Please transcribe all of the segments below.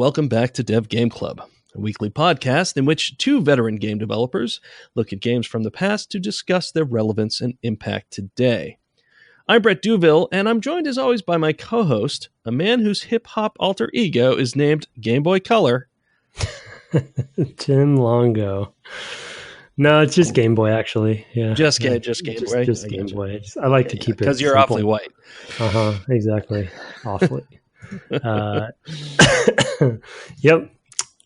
welcome back to Dev Game Club, a weekly podcast in which two veteran game developers look at games from the past to discuss their relevance and impact today. I'm Brett Duville, and I'm joined as always by my co-host, a man whose hip-hop alter ego is named Game Boy Color. Tim Longo. No, it's just Game Boy, actually. Yeah, just Game Boy. Just Game Boy. I like to keep it because you're simple. Awfully white. Exactly. Awfully. Yep.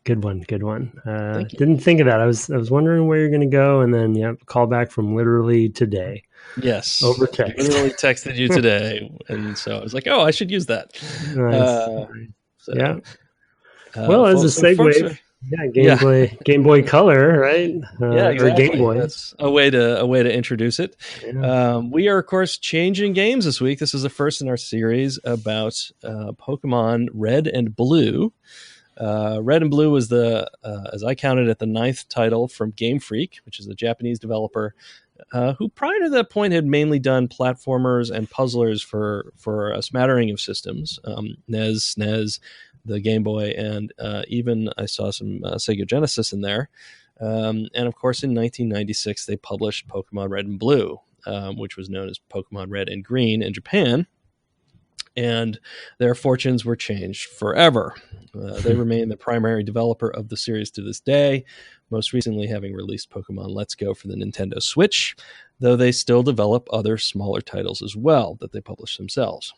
Good one. Didn't think of that. I was wondering where you're going to go, and then call back from literally today. Yes, over text. I literally texted you today, and so I was like, "Oh, I should use that." Nice. Well, as a segue. Game Boy Color, right? Exactly. Or Game Boy. That's a way to introduce it. Yeah. We are, of course, changing games this week. This is the first in our series about Pokemon Red and Blue. Red and Blue was as I counted it, the 9th title from Game Freak, which is a Japanese developer who prior to that point had mainly done platformers and puzzlers for a smattering of systems, NES, SNES, the Game Boy, and even I saw some Sega Genesis in there. And of course, in 1996, they published Pokemon Red and Blue, which was known as Pokemon Red and Green in Japan. And their fortunes were changed forever. They remain the primary developer of the series to this day, most recently having released Pokemon Let's Go for the Nintendo Switch, though they still develop other smaller titles as well that they publish themselves.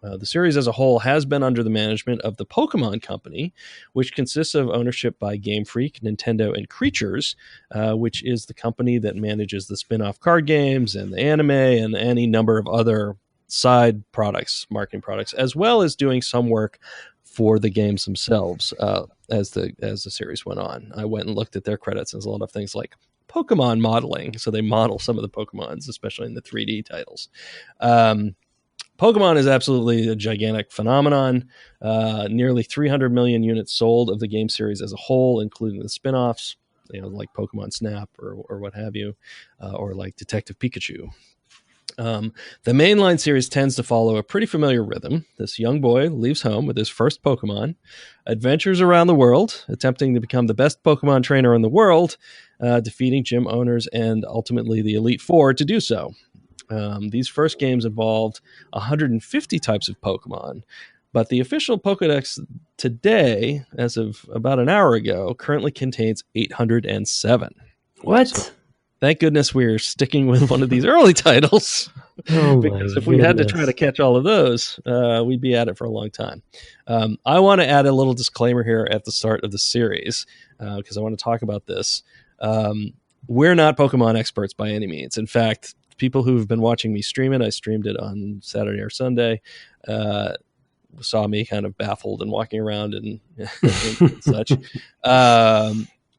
The series as a whole has been under the management of the Pokemon Company, which consists of ownership by Game Freak, Nintendo, and Creatures, which is the company that manages the spin-off card games and the anime and any number of other side products, marketing products, as well as doing some work for the games themselves as the series went on. I went and looked at their credits, and there's a lot of things like Pokemon modeling, so they model some of the Pokemons, especially in the 3D titles. Pokemon is absolutely a gigantic phenomenon. Nearly 300 million units sold of the game series as a whole, including the spin-offs, like Pokemon Snap or what have you, or like Detective Pikachu. The mainline series tends to follow a pretty familiar rhythm. This young boy leaves home with his first Pokemon, adventures around the world, attempting to become the best Pokemon trainer in the world, defeating gym owners and ultimately the Elite Four to do so. These first games involved 150 types of Pokemon, but the official Pokedex today, as of about an hour ago, currently contains 807. What? So, thank goodness we're sticking with one of these early titles, because if we had to try to catch all of those, we'd be at it for a long time. I want to add a little disclaimer here at the start of the series, because I want to talk about this. We're not Pokemon experts by any means. In fact, people who've been watching me stream it, I streamed it on Saturday or Sunday, saw me kind of baffled and walking around and, and such.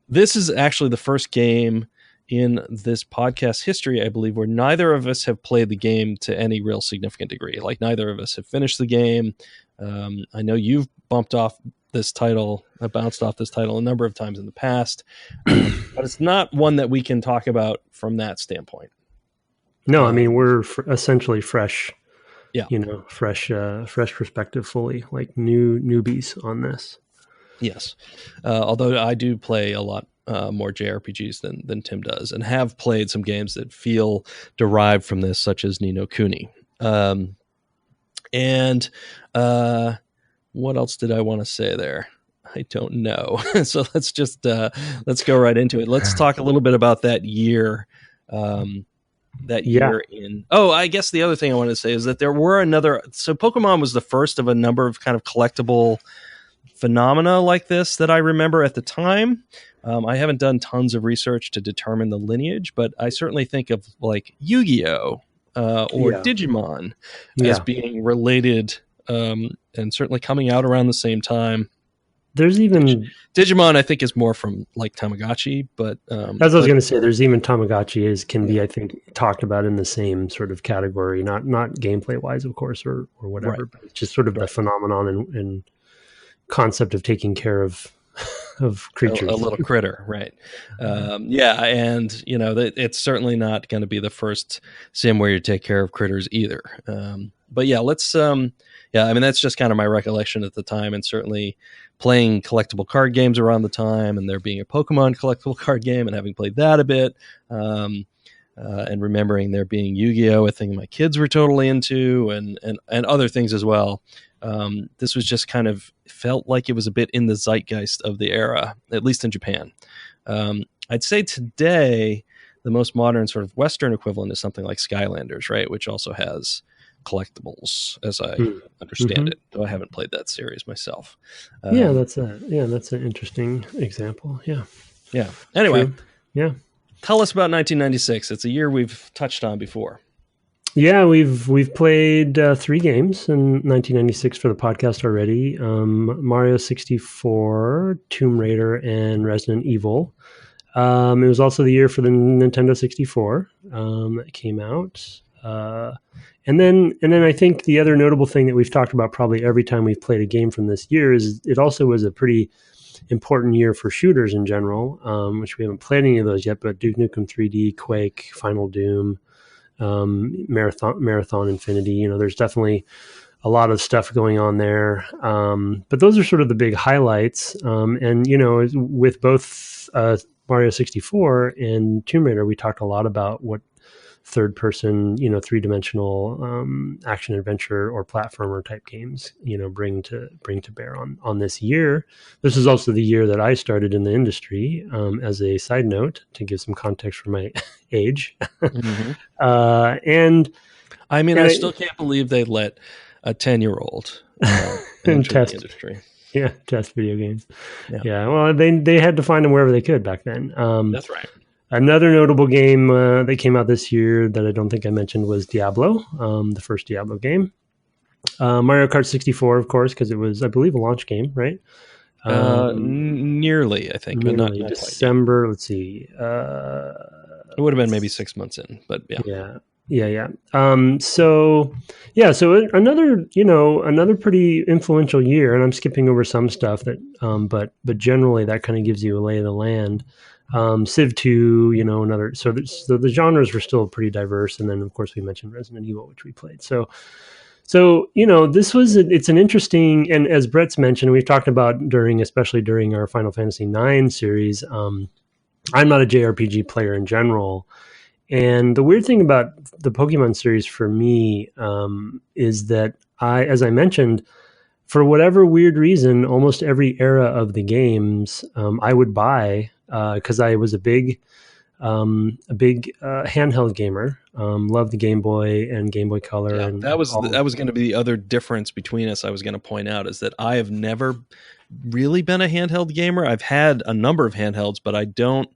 This is actually the first game in this podcast history, I believe, where neither of us have played the game to any real significant degree. Like, neither of us have finished the game. I know you've bounced off this title a number of times in the past, but it's not one that we can talk about from that standpoint. No, I mean, we're essentially fresh. Yeah. Fresh perspective, fully like newbies on this. Yes. Although I do play a lot more JRPGs than Tim does, and have played some games that feel derived from this, such as Ni no Kuni. And what else did I want to say there? I don't know. So let's go right into it. Let's talk a little bit about that year. I guess the other thing I wanted to say is that there were so Pokemon was the first of a number of kind of collectible phenomena like this that I remember at the time. I haven't done tons of research to determine the lineage, but I certainly think of like Yu-Gi-Oh! Or Digimon as being related, and certainly coming out around the same time. There's even Digimon, I think, is more from like Tamagotchi, but as I was going to say, there's even Tamagotchi can be, I think, talked about in the same sort of category, not gameplay wise, of course, or whatever, right. But just sort of the phenomenon and concept of taking care of creatures, a little critter, right? And it's certainly not going to be the first sim where you take care of critters either. but yeah, let's yeah, I mean that's just kind of my recollection at the time, and certainly playing collectible card games around the time, and there being a Pokemon collectible card game, and having played that a bit, and remembering there being Yu-Gi-Oh, a thing my kids were totally into, and other things as well. This was just kind of felt like it was a bit in the zeitgeist of the era, at least in Japan. I'd say today the most modern sort of Western equivalent is something like Skylanders, right? Which also has collectibles, as I understand it. Though I haven't played that series myself. That's an interesting example. Yeah. Anyway, True. Yeah. Tell us about 1996. It's a year we've touched on before. Yeah, we've played 3 games in 1996 for the podcast already. Mario 64, Tomb Raider, and Resident Evil. It was also the year for the Nintendo 64 that came out. And then I think the other notable thing that we've talked about probably every time we've played a game from this year is it also was a pretty important year for shooters in general, which we haven't played any of those yet, but Duke Nukem 3D, Quake, Final Doom, Marathon Infinity, there's definitely a lot of stuff going on there. But those are sort of the big highlights. And, with both Mario 64 and Tomb Raider, we talked a lot about what third person, 3-dimensional action adventure or platformer type games, bring to bear on this year. This is also the year that I started in the industry, as a side note, to give some context for my age. Mm-hmm. And I mean, I still can't believe they let a 10-year-old enter the industry. Yeah, test video games. Yeah, well, they had to find them wherever they could back then. That's right. Another notable game that came out this year that I don't think I mentioned was Diablo, the first Diablo game. Mario Kart 64, of course, because it was, I believe, a launch game, right? Nearly, I think, but not December. Let's see. It would have been maybe 6 months in, but yeah. Yeah. So another pretty influential year, and I'm skipping over some stuff that, but generally that kind of gives you a lay of the land. Civ 2, another. So the genres were still pretty diverse, and then of course we mentioned Resident Evil, which we played. So it's an interesting, and as Brett's mentioned, we've talked about especially during our Final Fantasy IX series. I'm not a JRPG player in general. And the weird thing about the Pokemon series for me is that as I mentioned, for whatever weird reason, almost every era of the games I would buy because I was a big handheld gamer. Loved the Game Boy and Game Boy Color. Yeah, and that was going to be the other difference between us. I was going to point out is that I have never really been a handheld gamer. I've had a number of handhelds, but I don't.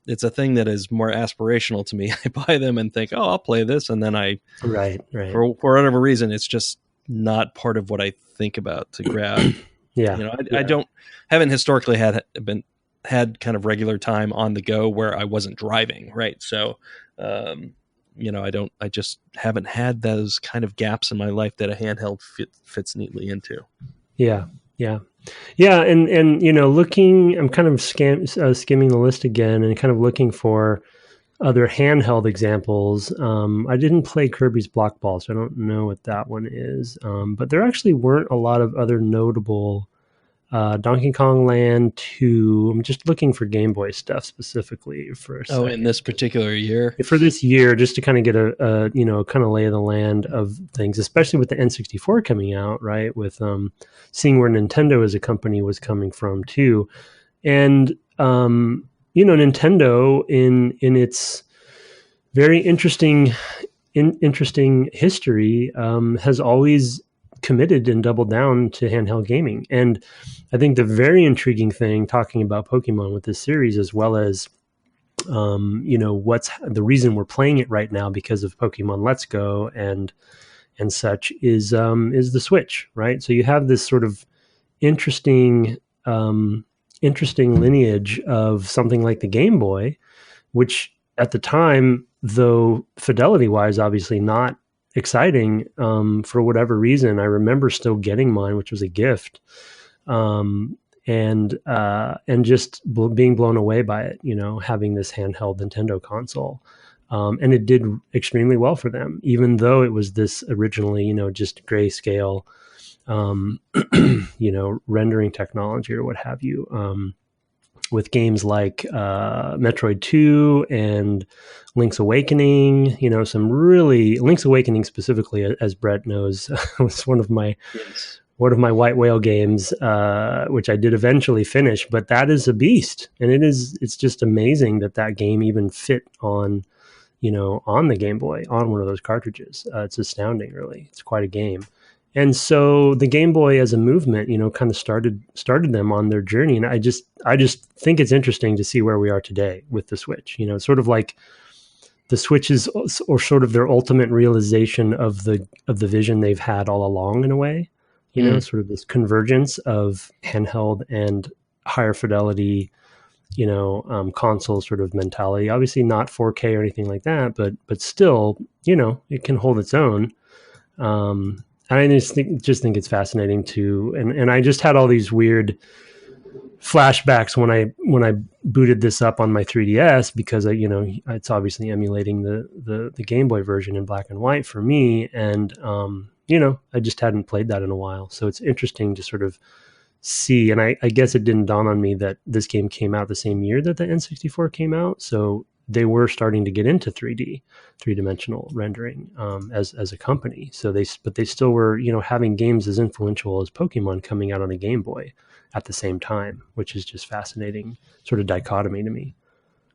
It's a thing that is more aspirational to me. I buy them and think, I'll play this. And then right. For whatever reason, it's just not part of what I think about to grab. I haven't historically had kind of regular time on the go where I wasn't driving. Right. So, I just haven't had those kind of gaps in my life that a handheld fits neatly into. Yeah. And looking, I'm kind of skimming the list again and kind of looking for other handheld examples. I didn't play Kirby's Block Ball, so I don't know what that one is. But there actually weren't a lot of other notable Donkey Kong Land 2. I'm just looking for Game Boy stuff specifically for a second. In this particular year? For this year, just to kind of get a kind of lay of the land of things, especially with the N64 coming out, right? With seeing where Nintendo as a company was coming from too. And, Nintendo in its very interesting history has always committed and doubled down to handheld gaming. And I think the very intriguing thing talking about Pokemon with this series, as well as what's the reason we're playing it right now because of Pokemon Let's Go and such is the Switch, right? So you have this sort of interesting lineage of something like the Game Boy, which at the time, though fidelity wise, obviously not exciting for whatever reason. I remember still getting mine, which was a gift, and just being blown away by it. Having this handheld Nintendo console. And it did extremely well for them, even though it was this originally, just grayscale, rendering technology or what have you. With games like Metroid 2 and Link's Awakening, Link's Awakening specifically, as Brett knows, was one of my white whale games, which I did eventually finish. But that is a beast, and it's just amazing that game even fit on the Game Boy, on one of those cartridges. It's astounding, really. It's quite a game. And so the Game Boy as a movement, kind of started them on their journey. And I just think it's interesting to see where we are today with the Switch. It's sort of like the Switch is, or sort of their ultimate realization of the vision they've had all along, in a way. Sort of this convergence of handheld and higher fidelity, console sort of mentality. Obviously not 4K or anything like that, but still, it can hold its own. I just think it's fascinating too, and I just had all these weird flashbacks when I booted this up on my 3DS, because it's obviously emulating the Game Boy version in black and white for me, and I just hadn't played that in a while, so it's interesting to sort of see. And I guess it didn't dawn on me that this game came out the same year that the N64 came out, so they were starting to get into 3D-dimensional rendering as a company. So they still were, having games as influential as Pokemon coming out on a Game Boy at the same time, which is just fascinating sort of dichotomy to me.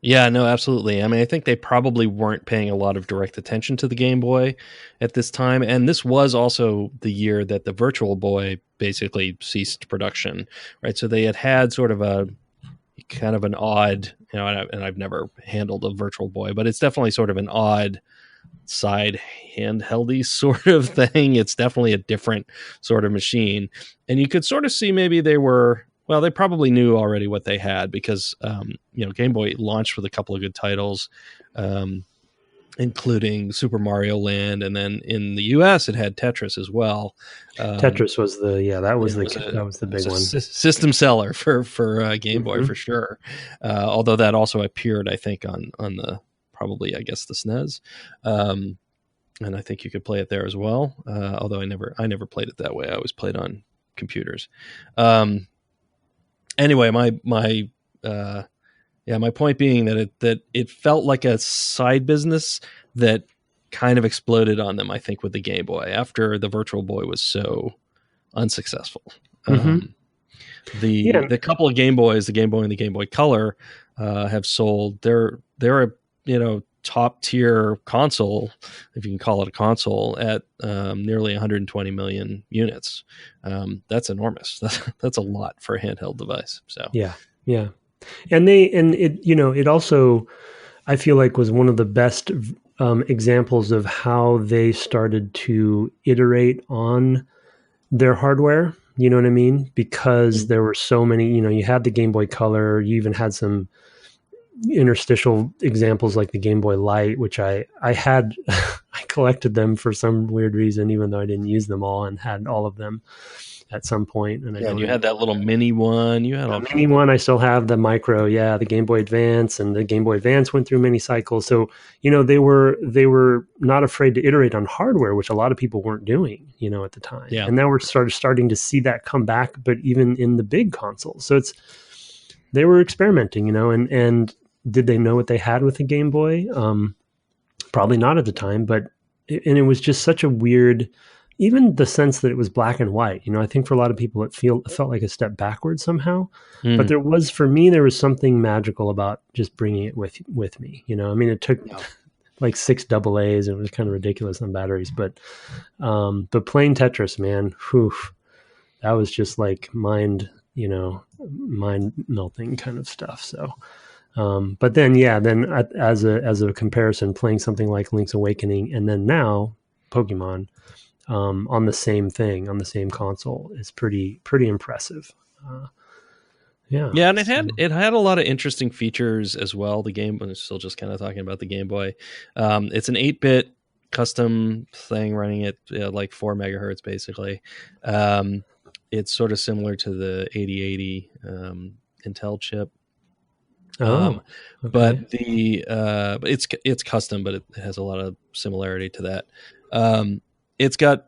Yeah, no, absolutely. I mean, I think they probably weren't paying a lot of direct attention to the Game Boy at this time. And this was also the year that the Virtual Boy basically ceased production, right? So they had sort of a kind of an odd, and I've never handled a Virtual Boy, but it's definitely sort of an odd side handheldy sort of thing. It's definitely a different sort of machine. And you could sort of see maybe they probably knew already what they had, because, Game Boy launched with a couple of good titles, including Super Mario Land, and then in the US it had Tetris as well. Tetris was that was the big one. System seller for Game Boy for sure. Although that also appeared, I think, on the probably, I guess, the SNES, and I think you could play it there as well. Although I never played it that way. I always played on computers. Anyway, my point being that it felt like a side business that kind of exploded on them, I think, with the Game Boy after the Virtual Boy was so unsuccessful. The couple of Game Boys, the Game Boy and the Game Boy Color, have sold. They're a top tier console, if you can call it a console, at nearly 120 million units. That's enormous. That's a lot for a handheld device. So yeah. And it also, I feel like, was one of the best examples of how they started to iterate on their hardware. You know what I mean? Because there were so many, you had the Game Boy Color, you even had some interstitial examples like the Game Boy Light, which I had, I collected them for some weird reason, even though I didn't use them all, and had all of them at some point. And you had that little mini one. You had a mini one. I still have the micro. Yeah, the Game Boy Advance, and the Game Boy Advance went through many cycles. So they were not afraid to iterate on hardware, which a lot of people weren't doing, at the time. Yeah. And now we're starting to see that come back, but even in the big consoles. So they were experimenting, and did they know what they had with the Game Boy? Probably not at the time, but it was just such a weird. Even the sense that it was black and white, I think for a lot of people, it felt like a step backwards somehow. But for me, there was something magical about just bringing it with me. I mean, it took like 6 AA's, and it was kind of ridiculous on batteries. But playing Tetris, man, that was just like mind melting kind of stuff. So, but then as a comparison, playing something like Link's Awakening, and then now Pokemon. On the same thing, on the same console, is pretty impressive. And it had a lot of interesting features as well. The game, I'm still just kind of talking about the Game Boy. It's an 8-bit custom thing running at like 4 megahertz basically. It's sort of similar to the 8080 Intel chip. Oh, But it's custom, but it has a lot of similarity to that. It's got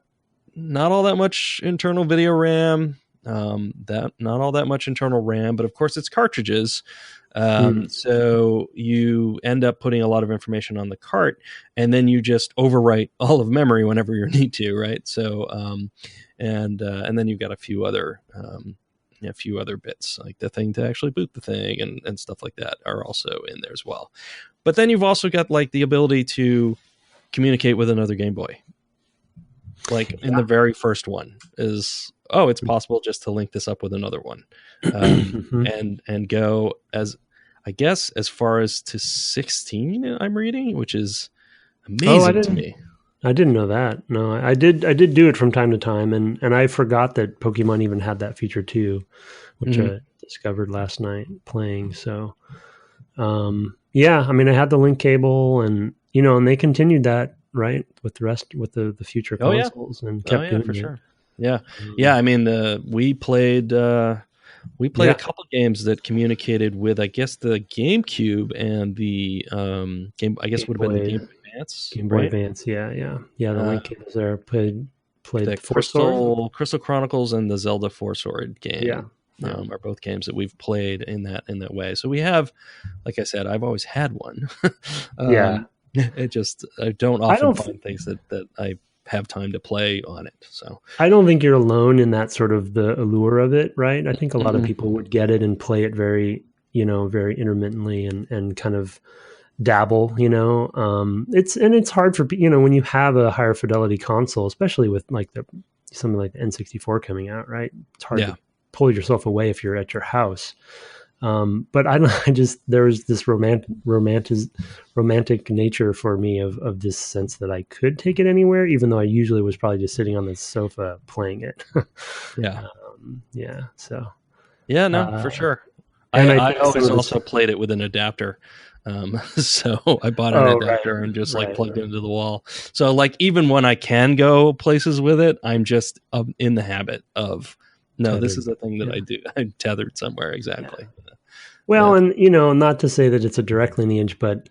not all that much internal video RAM, not all that much internal RAM, but of course it's cartridges. So you end up putting a lot of information on the cart, and then you just overwrite all of memory whenever you need to, right? So, and then you've got a few other bits, like the thing to actually boot the thing and stuff like that are also in there as well. But then you've also got like the ability to communicate with another Game Boy. Like in the very first one is, it's possible just to link this up with another one, and go as far as to 16. I'm reading, which is amazing to me. I didn't know that. No, I did do it from time to time, and I forgot that Pokemon even had that feature too, which I discovered last night playing. So, I mean, I had the link cable, and and they continued that, right, with the future consoles, and kept doing for it. sure. Yeah. I mean, we played a couple games that communicated with, I guess, the GameCube and the game. I guess would have been the Game Boy Advance. Game Boy Advance, yeah. The link cables there. Played the Crystal Chronicles and the Zelda Four Sword game. Are both games that we've played in that way. So we have, like I said, I've always had one. It just I don't find things that I have time to play on it. So I don't think you're alone in that sort of the allure of it, right? I think a lot of people would get it and play it very, very intermittently and kind of dabble, it's hard for, when you have a higher fidelity console, especially with like something like the N64 coming out, right? It's hard to pull yourself away if you're at your house. But there was this romantic nature for me of this sense that I could take it anywhere, even though I usually was probably just sitting on the sofa playing it. So. Yeah, no, for sure. I always also played it with an adapter. So I bought an adapter and just plugged it into the wall. So like, even when I can go places with it, I'm just in the habit of, tethered. This is a thing that I do. I'm tethered somewhere. Exactly. Yeah. Well, and, not to say that it's a direct lineage, but,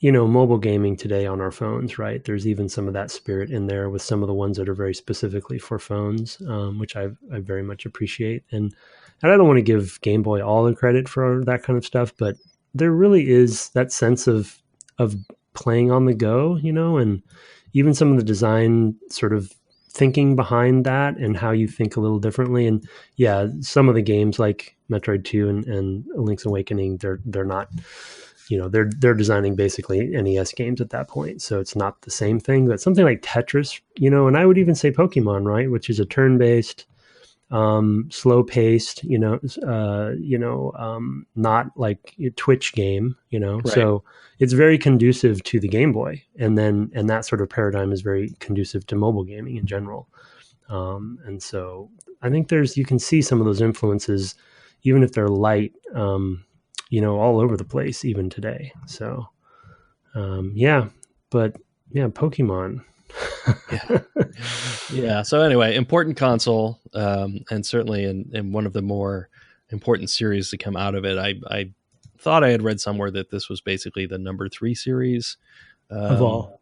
mobile gaming today on our phones, right? There's even some of that spirit in there with some of the ones that are very specifically for phones, which I very much appreciate. And I don't want to give Game Boy all the credit for that kind of stuff, but there really is that sense of playing on the go, and even some of the design sort of thinking behind that and how you think a little differently. And some of the games like Metroid 2 and Link's Awakening, they're not, they're designing basically NES games at that point. So it's not the same thing, but something like Tetris, and I would even say Pokemon, right? Which is a turn-based, slow paced, not like a Twitch game, right. So it's very conducive to the Game Boy, and that sort of paradigm is very conducive to mobile gaming in general. And so I think you can see some of those influences, even if they're light, all over the place, even today. So, Pokemon. So anyway, important console, and certainly in one of the more important series to come out of it. I thought I had read somewhere that this was basically the number 3 series of all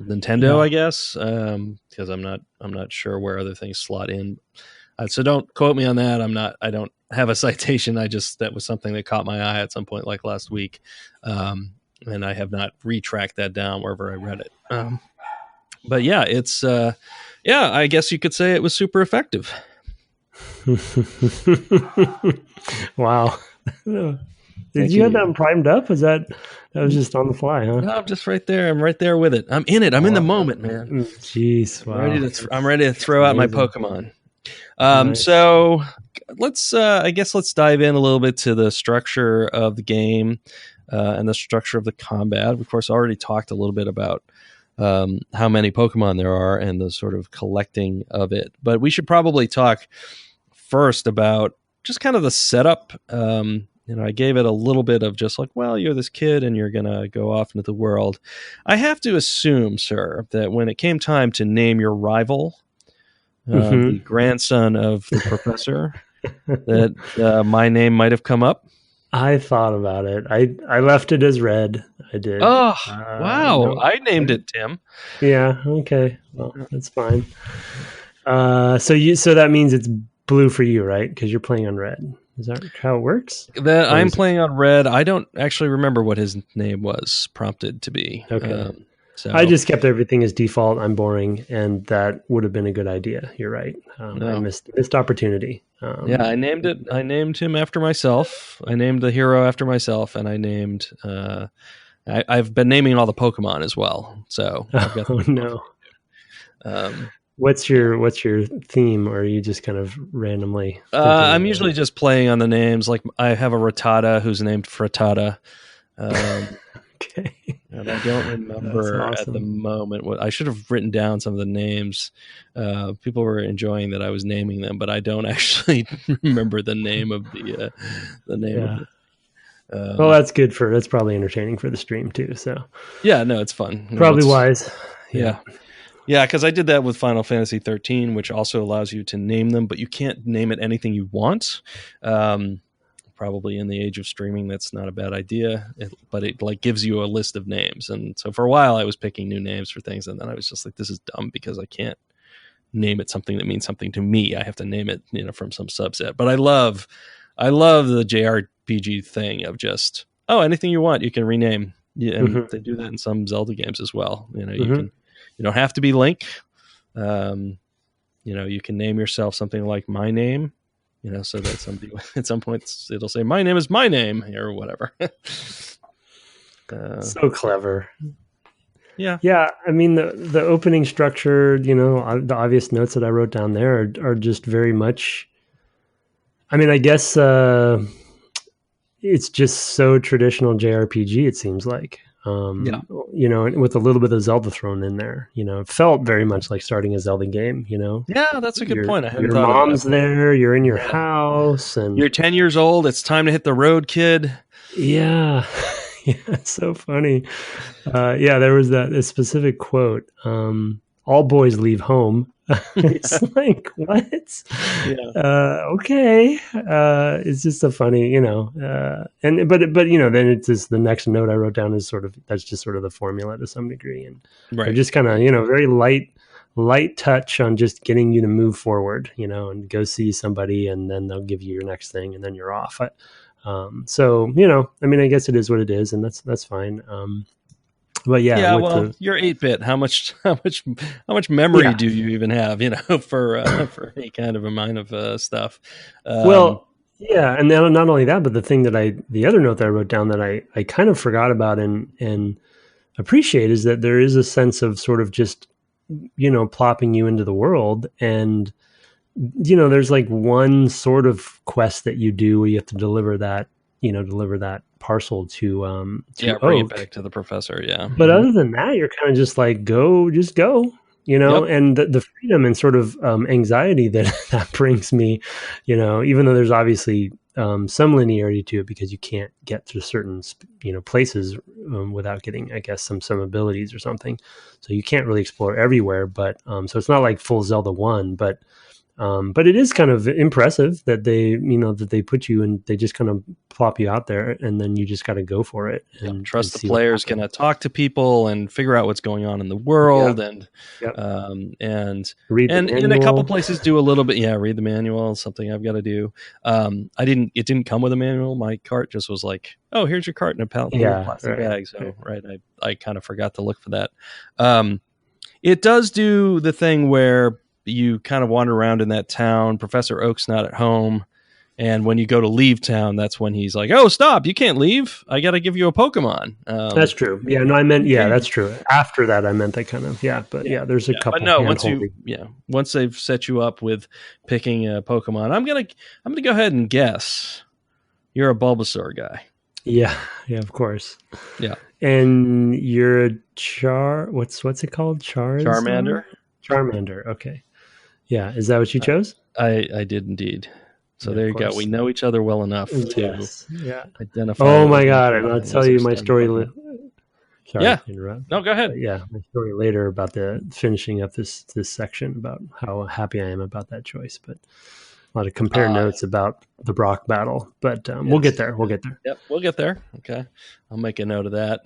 Nintendo, I guess, because I'm not sure where other things slot in. So don't quote me on that. I don't have a citation. That was something that caught my eye at some point, like last week, and I have not retracked that down wherever I read it. But it's I guess you could say it was super effective. Wow. Did you have that primed up? That was just on the fly, huh? No, I'm just right there. I'm right there with it. I'm in it. I'm in the moment, man. Jeez, wow. I'm ready to throw out my Pokemon. Nice. So let's dive in a little bit to the structure of the game and the structure of the combat. Of course, I already talked a little bit about how many Pokemon there are and the sort of collecting of it. But we should probably talk first about just kind of the setup. I gave it a little bit of just like, well, you're this kid and you're going to go off into the world. I have to assume, sir, that when it came time to name your rival, the grandson of the professor, that my name might have come up. I thought about it. I left it as Red. I did. Oh, wow. No, I named it Tim. yeah. Okay. Well, that's fine. So that means it's blue for you, right? Because you're playing on Red. Is that how it works? That I'm playing on Red. I don't actually remember what his name was prompted to be. Okay. So I just kept everything as default. I'm boring, and that would have been a good idea. You're right. I missed opportunity. Yeah, I named it. I named him after myself. I named the hero after myself, and I named. I've been naming all the Pokemon as well. So I've got no. What's your theme, or are you just kind of randomly? I'm usually just playing on the names. Like I have a Rattata who's named Frittata. Okay. And I don't remember at the moment what I should have written down some of the names. People were enjoying that I was naming them, but I don't actually remember the name of the name. Yeah. Of it. Well, that's good that's probably entertaining for the stream too. So yeah, no, it's fun. Probably wise. Yeah. Yeah, because I did that with Final Fantasy 13, which also allows you to name them, but you can't name it anything you want. Probably in the age of streaming, that's not a bad idea. But it like gives you a list of names, and so for a while I was picking new names for things, and then I was just like, "This is dumb because I can't name it something that means something to me. I have to name it, from some subset." But I love the JRPG thing of just anything you want you can rename. Yeah, and they do that in some Zelda games as well. You don't have to be Link. You can name yourself something like my name. So that somebody at some point it'll say, "My name is my name," or whatever. So clever. Yeah. Yeah. I mean, the opening structure, the obvious notes that I wrote down there are just very much, I mean, I guess it's just so traditional JRPG, it seems like. With a little bit of Zelda thrown in there, it felt very much like starting a Zelda game, Yeah, that's a good point. I hadn't your thought mom's of that. there, you're in your house, and you're 10 years old. It's time to hit the road, kid. Yeah. Yeah, it's so funny. There was a specific quote. All boys leave home. It's like, what? Yeah. Okay. It's just a funny, but then it's just the next note I wrote down is that's just sort of the formula to some degree. And right. Just kind of, very light touch on just getting you to move forward, and go see somebody, and then they'll give you your next thing, and then you're off. I guess it is what it is, and that's fine. But yeah, you're 8-bit. How much memory do you even have? For any kind of amount of stuff. And then not only that, but the other note that I wrote down that I kind of forgot about and appreciate is that there is a sense of sort of just plopping you into the world, and there's like one sort of quest that you do where you have to deliver that parcel to bring it back to the professor. Yeah. But other than that, you're kind of just like, go, and the freedom and sort of anxiety that brings me, even though there's obviously some linearity to it because you can't get to certain, places without getting, I guess, some abilities or something. So you can't really explore everywhere, but so it's not like full Zelda 1, but it is kind of impressive that they put you and they just kind of plop you out there, and then you just got to go for it and trust the players going to talk to people and figure out what's going on in the world. And read in a couple places do a little bit. Yeah. Read the manual. Something I've got to do. It didn't come with a manual. My cart just was like, "Oh, here's your cart in a plastic bag." So I kind of forgot to look for that. It does do the thing where you kind of wander around in that town. Professor Oak's not at home. And when you go to leave town, that's when he's like, "Oh, stop. You can't leave. I got to give you a Pokemon." That's true. Yeah, no, I meant, that's true. After that, I meant that kind of, but there's a couple. But no, once they've set you up with picking a Pokemon, I'm going to go ahead and guess you're a Bulbasaur guy. Yeah, of course. Yeah. And you're a what's it called? Charmander? Charmander. Okay. Yeah, is that what you chose? I did indeed. So there you go. We know each other well enough to identify. Oh my God! And I'll tell you my story. Sorry to interrupt. No, go ahead. My story later about the finishing up this section about how happy I am about that choice. But compare notes about the Brock battle, but we'll get there. Yep, we'll get there. Okay, I'll make a note of that.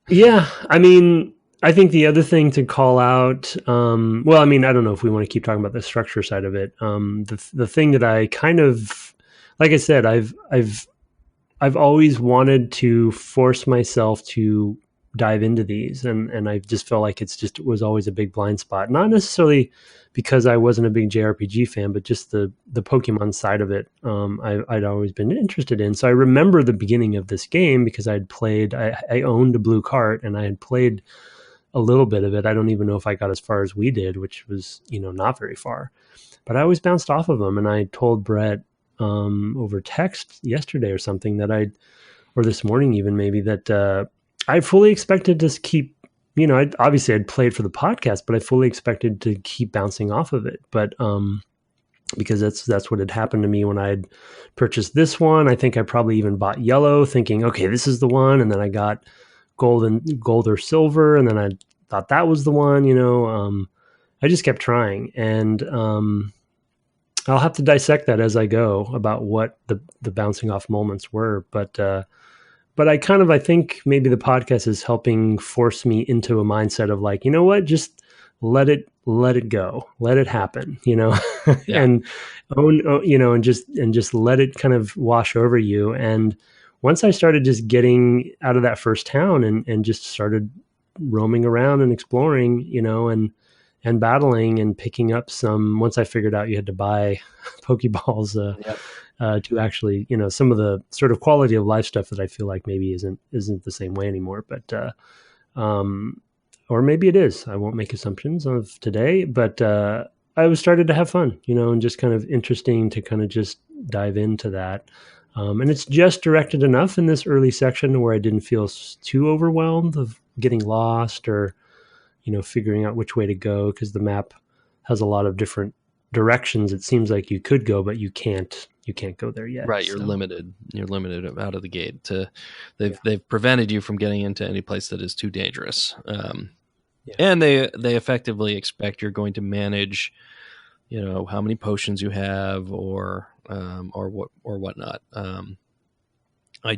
Yeah, I mean, I think the other thing to call out, well, I mean, I don't know if we want to keep talking about the structure side of it. The thing that I kind of, like I said, I've always wanted to force myself to dive into these, and I just felt like it was always a big blind spot. Not necessarily because I wasn't a big JRPG fan, but just the Pokemon side of it. I'd always been interested in. So I remember the beginning of this game because I owned a blue cart and I had played a little bit of it. I don't even know if I got as far as we did, which was, not very far, but I always bounced off of them. And I told Brett over text yesterday or something or this morning even maybe, that I fully expected to keep, obviously I'd played for the podcast, but I fully expected to keep bouncing off of it. But because that's what had happened to me when I had purchased this one. I think I probably even bought yellow thinking, okay, this is the one. And then I got gold or silver. And then I thought that was the one, I just kept trying. And I'll have to dissect that as I go about what the bouncing off moments were. But I think maybe the podcast is helping force me into a mindset of like, you know what, just let it go, let it happen, Yeah. and and just let it kind of wash over you. And once I started just getting out of that first town and just started roaming around and exploring, and battling and picking up once I figured out you had to buy Pokeballs, to actually, some of the sort of quality of life stuff that I feel like maybe isn't the same way anymore, but, or maybe it is. I won't make assumptions of today, but, I was started to have fun, and just kind of interesting to kind of just dive into that. And it's just directed enough in this early section where I didn't feel too overwhelmed of getting lost or, figuring out which way to go. 'Cause the map has a lot of different directions. It seems like you could go, but you can't go there yet. Right. You're limited out of the gate. They've prevented you from getting into any place that is too dangerous. And they effectively expect you're going to manage, how many potions you have or whatnot. I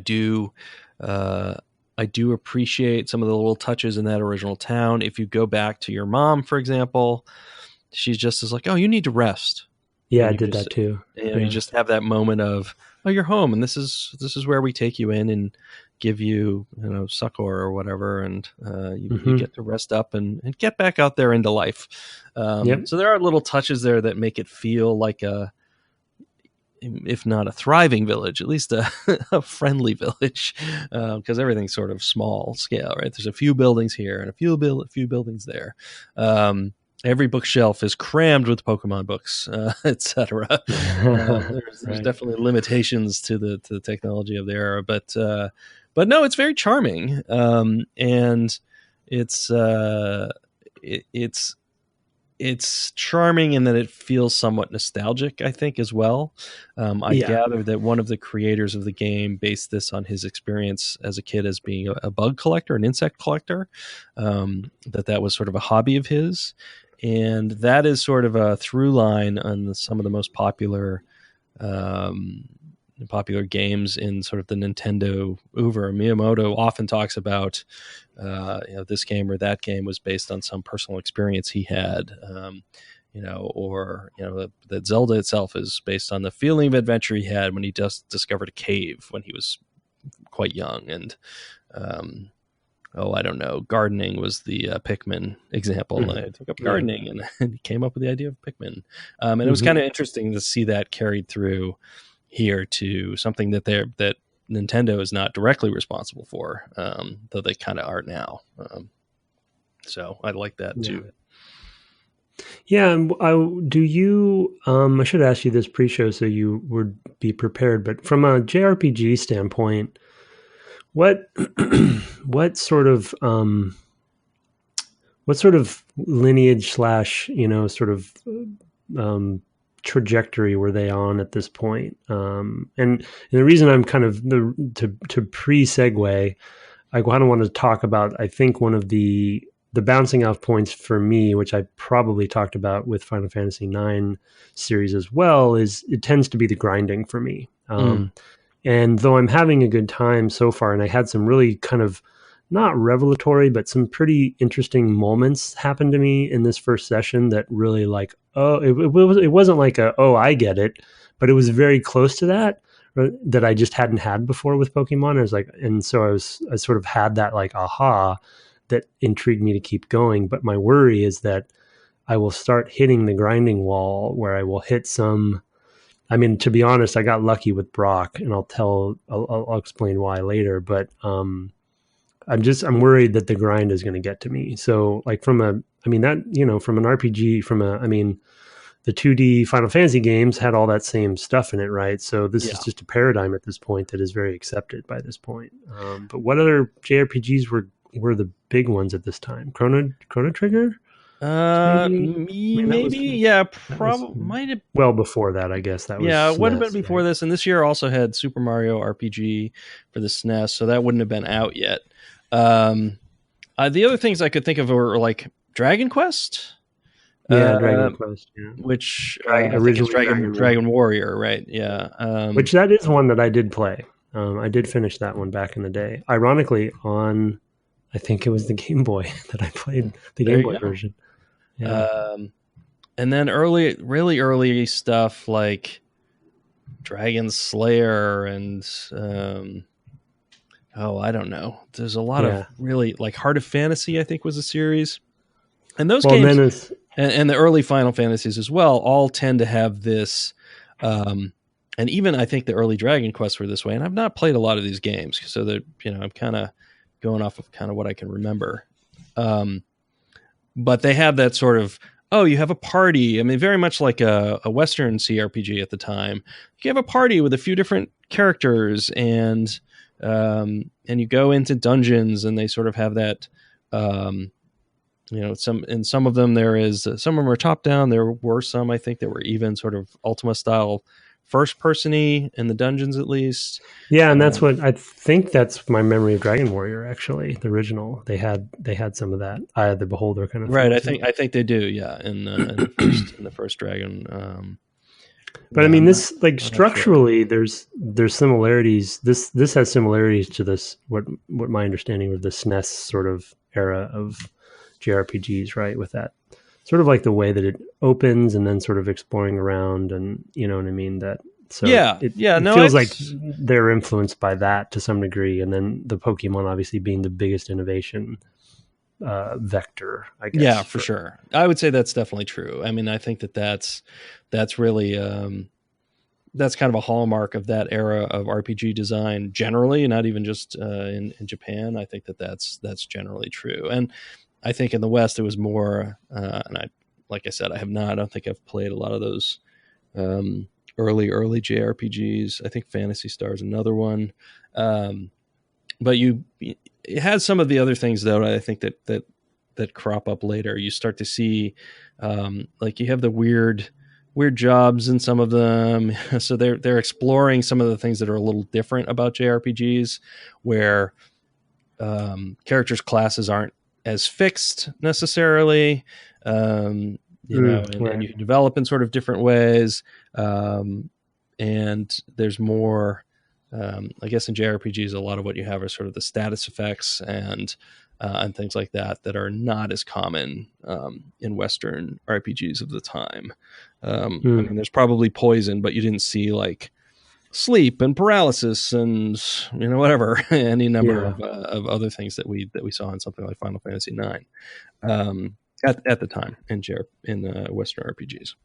do appreciate some of the little touches in that original town. If you go back to your mom, for example, she's just as like, oh, you need to rest. Yeah, I did that too. You just have that moment of, oh, you're home, and this is where we take you in and give you, succor or whatever, and you get to rest up and get back out there into life. So there are little touches there that make it feel like if not a thriving village, at least a friendly village, because everything's sort of small scale, right? There's a few buildings here and a few buildings there. Every bookshelf is crammed with Pokemon books, etc. There's definitely limitations to the technology of the era, but no, it's very charming, and it's charming in that it feels somewhat nostalgic, I think, as well. I gather that one of the creators of the game based this on his experience as a kid as being a bug collector, an insect collector, that was sort of a hobby of his. And that is sort of a through line on some of the most popular games in sort of the Nintendo oeuvre. Miyamoto often talks about this game or that game was based on some personal experience he had, that Zelda itself is based on the feeling of adventure he had when he just discovered a cave when he was quite young. And I don't know, gardening was the Pikmin example. And I took up gardening and came up with the idea of Pikmin. And it was kind of interesting to see that carried through here to something that Nintendo is not directly responsible for, though they kind of are now. So I like that too. Yeah. Do you, I should ask you this pre-show so you would be prepared, but from a JRPG standpoint, what sort of lineage / trajectory were they on at this point? And the reason I'm kind of to pre-segue, I kind of want to talk about, I think one of the the bouncing off points for me, which I probably talked about with Final Fantasy IX series as well, is it tends to be the grinding for me. And though I'm having a good time so far, and I had some really kind of not revelatory, but some pretty interesting moments happen to me in this first session that really like, it wasn't like I get it, but it was very close to that I just hadn't had before with Pokemon. I was like, and so I sort of had that like aha that intrigued me to keep going. But my worry is that I will start hitting the grinding wall where I will hit some. I mean, to be honest, I got lucky with Brock, and I'll explain why later. But I'm worried that the grind is going to get to me. So like from an RPG, the 2D Final Fantasy games had all that same stuff in it, right? So this is just a paradigm at this point that is very accepted by this point. But what other JRPGs were the big ones at this time? Chrono Trigger? Maybe, probably might have. Well, before that, I guess that was. Yeah, it SNES, would have been before this, and this year also had Super Mario RPG for the SNES, so that wouldn't have been out yet. The other things I could think of were like Dragon Quest. Dragon Quest, which originally Dragon Warrior, right? Yeah, which that is one that I did play. I did finish that one back in the day. Ironically, on I think it was the Game Boy that I played, the Game Boy version. Yeah. And then really early stuff like Dragon Slayer and I don't know. There's a lot of really like Heart of Fantasy, I think was a series, and those games. And the early Final Fantasies as well all tend to have this, and even I think the early Dragon Quests were this way. And I've not played a lot of these games, so that I'm kind of going off of kind of what I can remember. But they have that sort of you have a party. I mean, very much like a Western CRPG at the time. You have a party with a few different characters, and you go into dungeons, and they sort of have that. Some of them there is some of them are top down. There were some I think that were even sort of Ultima style first person-y in the dungeons at least. Yeah, and that's what I think. That's my memory of Dragon Warrior. Actually, the original they had some of that Eye of the Beholder kind of thing. Right. I think they do. Yeah, in the first Dragon. But I mean, this like structurally, there's similarities. This has similarities to this what my understanding of the SNES sort of era of JRPGs, right? With that sort of like the way that it opens and then sort of exploring around, and you know what I mean. It feels like they're influenced by that to some degree, and then the Pokemon obviously being the biggest innovation vector, I guess. Yeah, for sure. I would say that's definitely true. I mean, I think that's really that's kind of a hallmark of that era of RPG design generally, not even just in Japan. I think that's generally true. And I think in the West it was more, and like I said, I don't think I've played a lot of those early JRPGs. I think Phantasy Star is another one. But it has some of the other things though. I think that crop up later. You start to see, like you have the weird jobs in some of them. So they're exploring some of the things that are a little different about JRPGs, where characters' classes aren't as fixed necessarily, and you can develop in sort of different ways. And there's more, I guess in JRPGs, a lot of what you have are sort of the status effects and things like that are not as common in Western RPGs of the time. I mean, there's probably poison, but you didn't see like sleep and paralysis and whatever, any number of other things that we saw in something like Final Fantasy IX at the time in Western RPGs.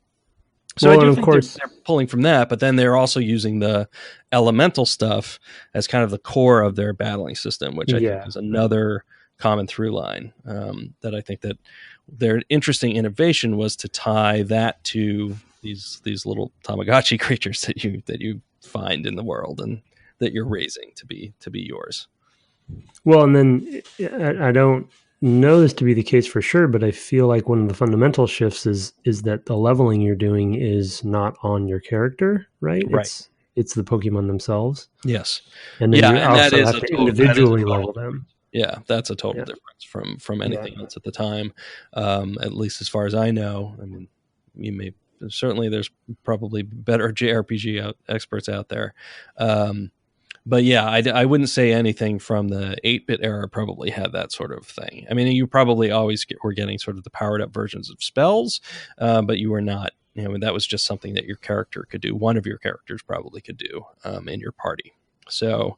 So I do think they're pulling from that, but then they're also using the elemental stuff as kind of the core of their battling system, which I think is another common through line. That I think that their interesting innovation was to tie that to these little Tamagotchi creatures that you find in the world and that you're raising to be yours. Well, and then I don't know this to be the case for sure, but I feel like one of the fundamental shifts is that the leveling you're doing is not on your character, right? It's the Pokemon themselves. Yes. And then you also have to individually level them. Yeah, that's a total difference from anything else at the time, at least as far as I know. I mean, you may certainly there's probably better JRPG experts out there, but yeah, I wouldn't say anything from the 8-bit era probably had that sort of thing. I mean, you probably always were getting sort of the powered up versions of spells, but you were not. That was just something that your character could do. One of your characters probably could do in your party. So.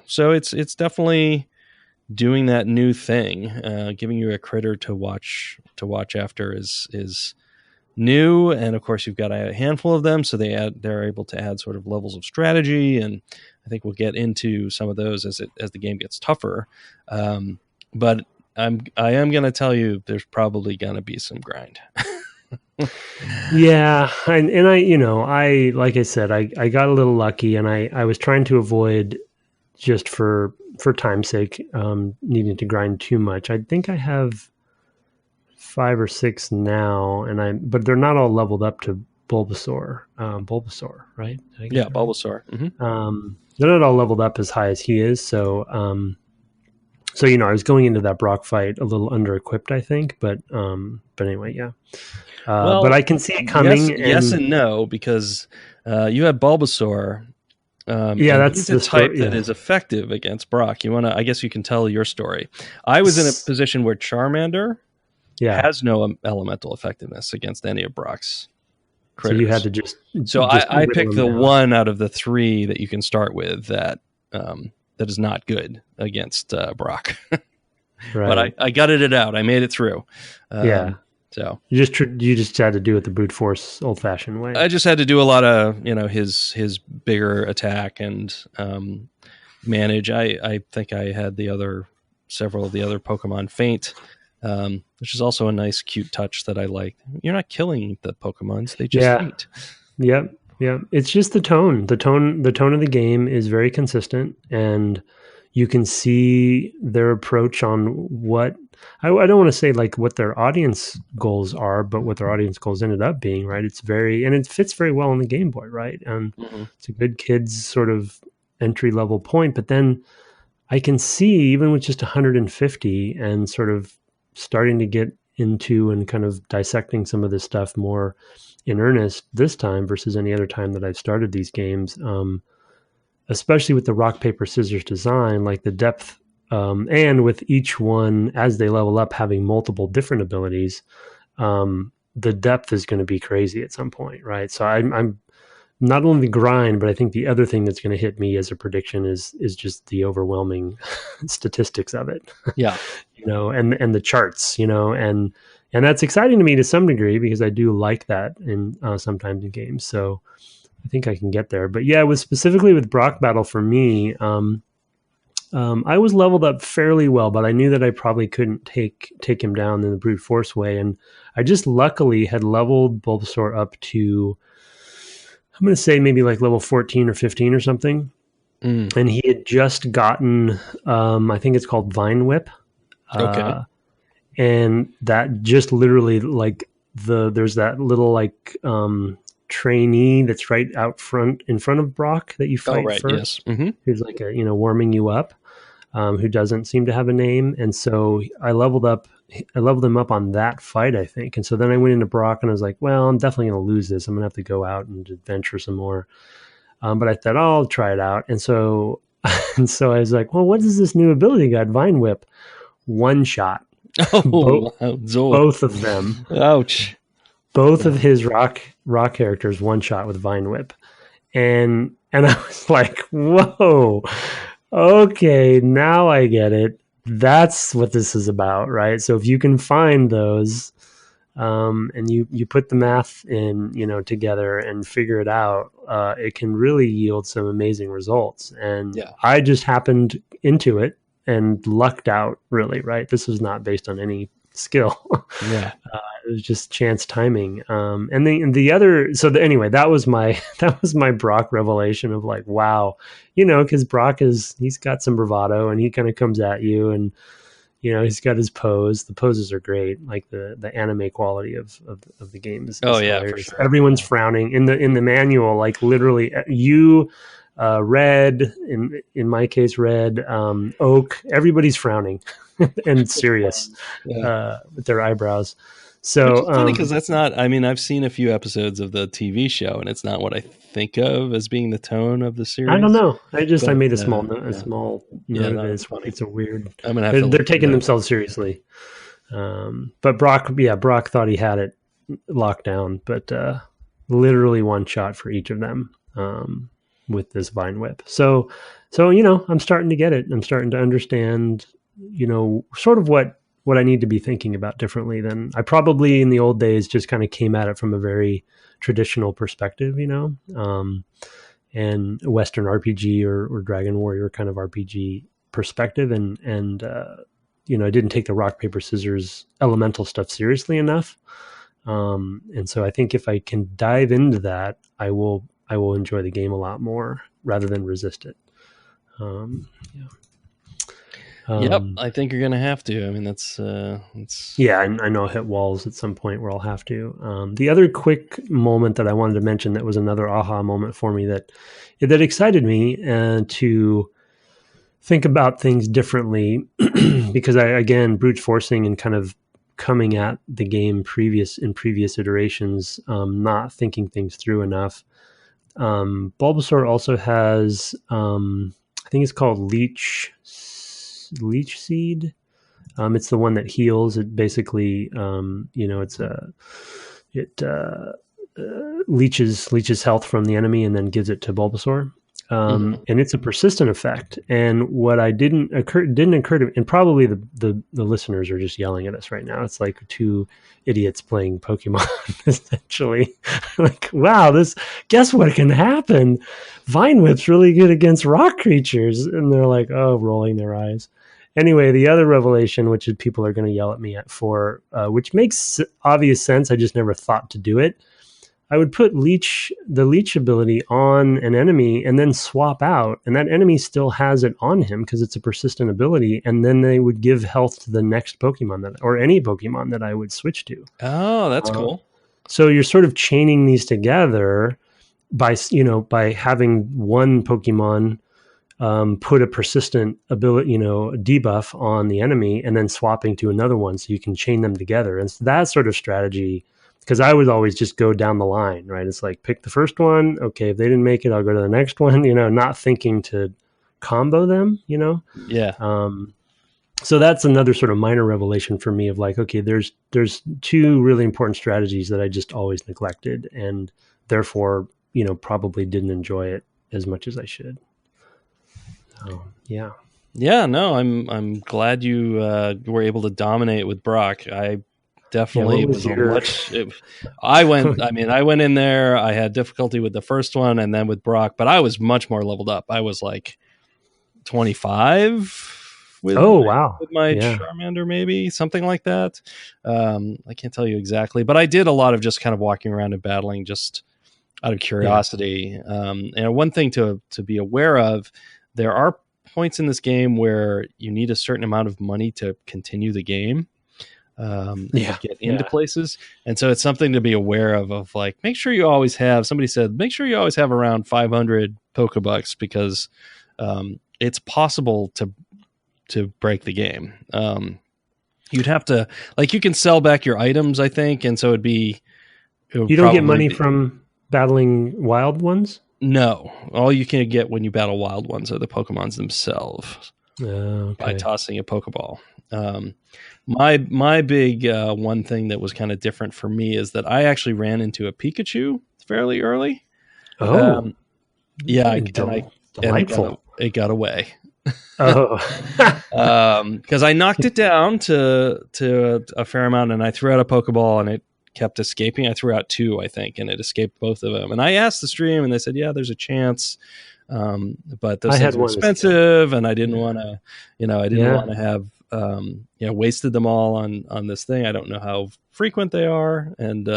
So it's definitely doing that new thing, giving you a critter to watch after is new, and of course you've got a handful of them, so they're able to add sort of levels of strategy, and I think we'll get into some of those as the game gets tougher. But I am going to tell you, there's probably going to be some grind. Yeah, and I like I said, I got a little lucky, and I was trying to avoid, just for time's sake, needing to grind too much. I think I have 5 or 6 now, but they're not all leveled up to Bulbasaur. Bulbasaur, right? Yeah, right? Bulbasaur. Mm-hmm. They're not all leveled up as high as he is, so I was going into that Brock fight a little under-equipped, I think, but anyway, yeah. But I can see it coming. Yes and no, because you have Bulbasaur. That's the type that is effective against Brock. I guess you can tell your story. I was in a position where Charmander has no elemental effectiveness against any of Brock's critters. So you had to just I picked the one out of the 3 that you can start with that is not good against Brock. Right. But I gutted it out. I made it through. So you just had to do it the brute force old fashioned way. I just had to do a lot of his bigger attack and manage. I think I had several of the other Pokemon faint, which is also a nice cute touch that I like. You're not killing the Pokemons; they just faint. Yep. Yeah. It's just the tone. The tone of the game is very consistent, and you can see their approach on what. I don't want to say like what their audience goals are, but what their audience goals ended up being, right? And it fits very well on the Game Boy, right? And it's a good kids sort of entry level point. But then I can see, even with just 150 and sort of starting to get into and kind of dissecting some of this stuff more in earnest this time versus any other time that I've started these games, especially with the rock, paper, scissors design, like the depth. And with each one, as they level up, having multiple different abilities, the depth is going to be crazy at some point, right? So I'm not only the grind, but I think the other thing that's going to hit me as a prediction is just the overwhelming statistics of it. Yeah, and the charts, and that's exciting to me to some degree because I do like that in sometimes in games. So I think I can get there. But yeah, specifically with Brock Battle for me. I was leveled up fairly well, but I knew that I probably couldn't take him down in the brute force way. And I just luckily had leveled Bulbasaur up to, I'm going to say maybe like level 14 or 15 or something. And he had just gotten, I think it's called Vine Whip. Okay. And that just literally like there's that little like, trainee that's right out front in front of Brock that you fight first. Yes. Who's like warming you up, who doesn't seem to have a name. And so I leveled him up on that fight, I think. And so then I went into Brock and I was like, well, I'm definitely going to lose this. I'm going to have to go out and adventure some more. But I thought, I'll try it out. And so I was like, well, what is this new ability got? Vine Whip, one shot. Both of them. Ouch. Both of his rock characters one shot with Vine Whip. And I was like, whoa, okay, now I get it. That's what this is about, right? So if you can find those and you put the math in, together and figure it out, it can really yield some amazing results. And I just happened into it and lucked out, really, right? This was not based on any skill. Yeah. It was just chance timing. And the other, anyway, that was my Brock revelation of like, wow, because Brock he's got some bravado and he kind of comes at you and, he's got his pose. The poses are great. Like the anime quality of the game is hilarious. For sure. Everyone's frowning in the manual, like literally you, Red, in my case, red, oak. Everybody's frowning and serious with their eyebrows. So which is funny because that's not. I mean, I've seen a few episodes of the TV show, and it's not what I think of as being the tone of the series. I don't know. I made a small note of it. It's a weird. They're taking themselves seriously. But Brock thought he had it locked down, but literally one shot for each of them with this vine whip. So I'm starting to get it. I'm starting to understand, sort of what I need to be thinking about differently than I probably in the old days just kind of came at it from a very traditional perspective, and Western RPG or Dragon Warrior kind of RPG perspective. And I didn't take the rock, paper, scissors elemental stuff seriously enough. And so I think if I can dive into that, I will enjoy the game a lot more rather than resist it. Yep, I think you're going to have to. I mean, that's yeah, I know I'll hit walls at some point where I'll have to. The other quick moment that I wanted to mention that was another aha moment for me that excited me to think about things differently because again, brute forcing and kind of coming at the game in previous iterations, not thinking things through enough. Bulbasaur also has, I think it's called Leech Seed. It's the one that heals. It basically, it leeches health from the enemy and then gives it to Bulbasaur. And it's a persistent effect. And what I didn't occur to, and probably the listeners are just yelling at us right now. It's like two idiots playing Pokemon, essentially. Like, wow, guess what can happen? Vine Whip's really good against rock creatures. And they're like, oh, rolling their eyes. Anyway, the other revelation, which people are going to yell at me for, which makes obvious sense. I just never thought to do it. I would put the leech ability on an enemy and then swap out, and that enemy still has it on him because it's a persistent ability, and then they would give health to the next Pokemon or any Pokemon that I would switch to. Oh, that's cool. So you're sort of chaining these together by having one Pokemon put a persistent ability, debuff on the enemy, and then swapping to another one so you can chain them together. And so that sort of strategy. Because I would always just go down the line, right? It's like, pick the first one. Okay, if they didn't make it, I'll go to the next one, not thinking to combo them, Yeah. So that's another sort of minor revelation for me of like, okay, there's two really important strategies that I just always neglected and therefore, probably didn't enjoy it as much as I should. So, yeah. Yeah, no, I'm glad you were able to dominate with Brock. I definitely I went in there. I had difficulty with the first one and then with Brock, but I was much more leveled up. I was like 25 with my Charmander, maybe something like that. I can't tell you exactly, but I did a lot of just kind of walking around and battling just out of curiosity. And one thing to be aware of, there are points in this game where you need a certain amount of money to continue the game. Get into places, and so it's something to be aware of like, make sure you always have, somebody said, make sure you always have around 500 Pokebucks because it's possible to break the game. You'd have to, like, you can sell back your items, I think, and so you don't get money from battling wild ones. No, all you can get when you battle wild ones are the Pokemons themselves by tossing a Pokeball. My big one thing that was kind of different for me is that I actually ran into a Pikachu fairly early. Oh, delightful. It got away. Oh, because I knocked it down to a fair amount, and I threw out a Pokeball, and it kept escaping. I threw out two, I think, and it escaped both of them. And I asked the stream, and they said, "Yeah, there's a chance." But those things were expensive, and I didn't want to, want to have, wasted them all on this thing. I don't know how frequent they are. And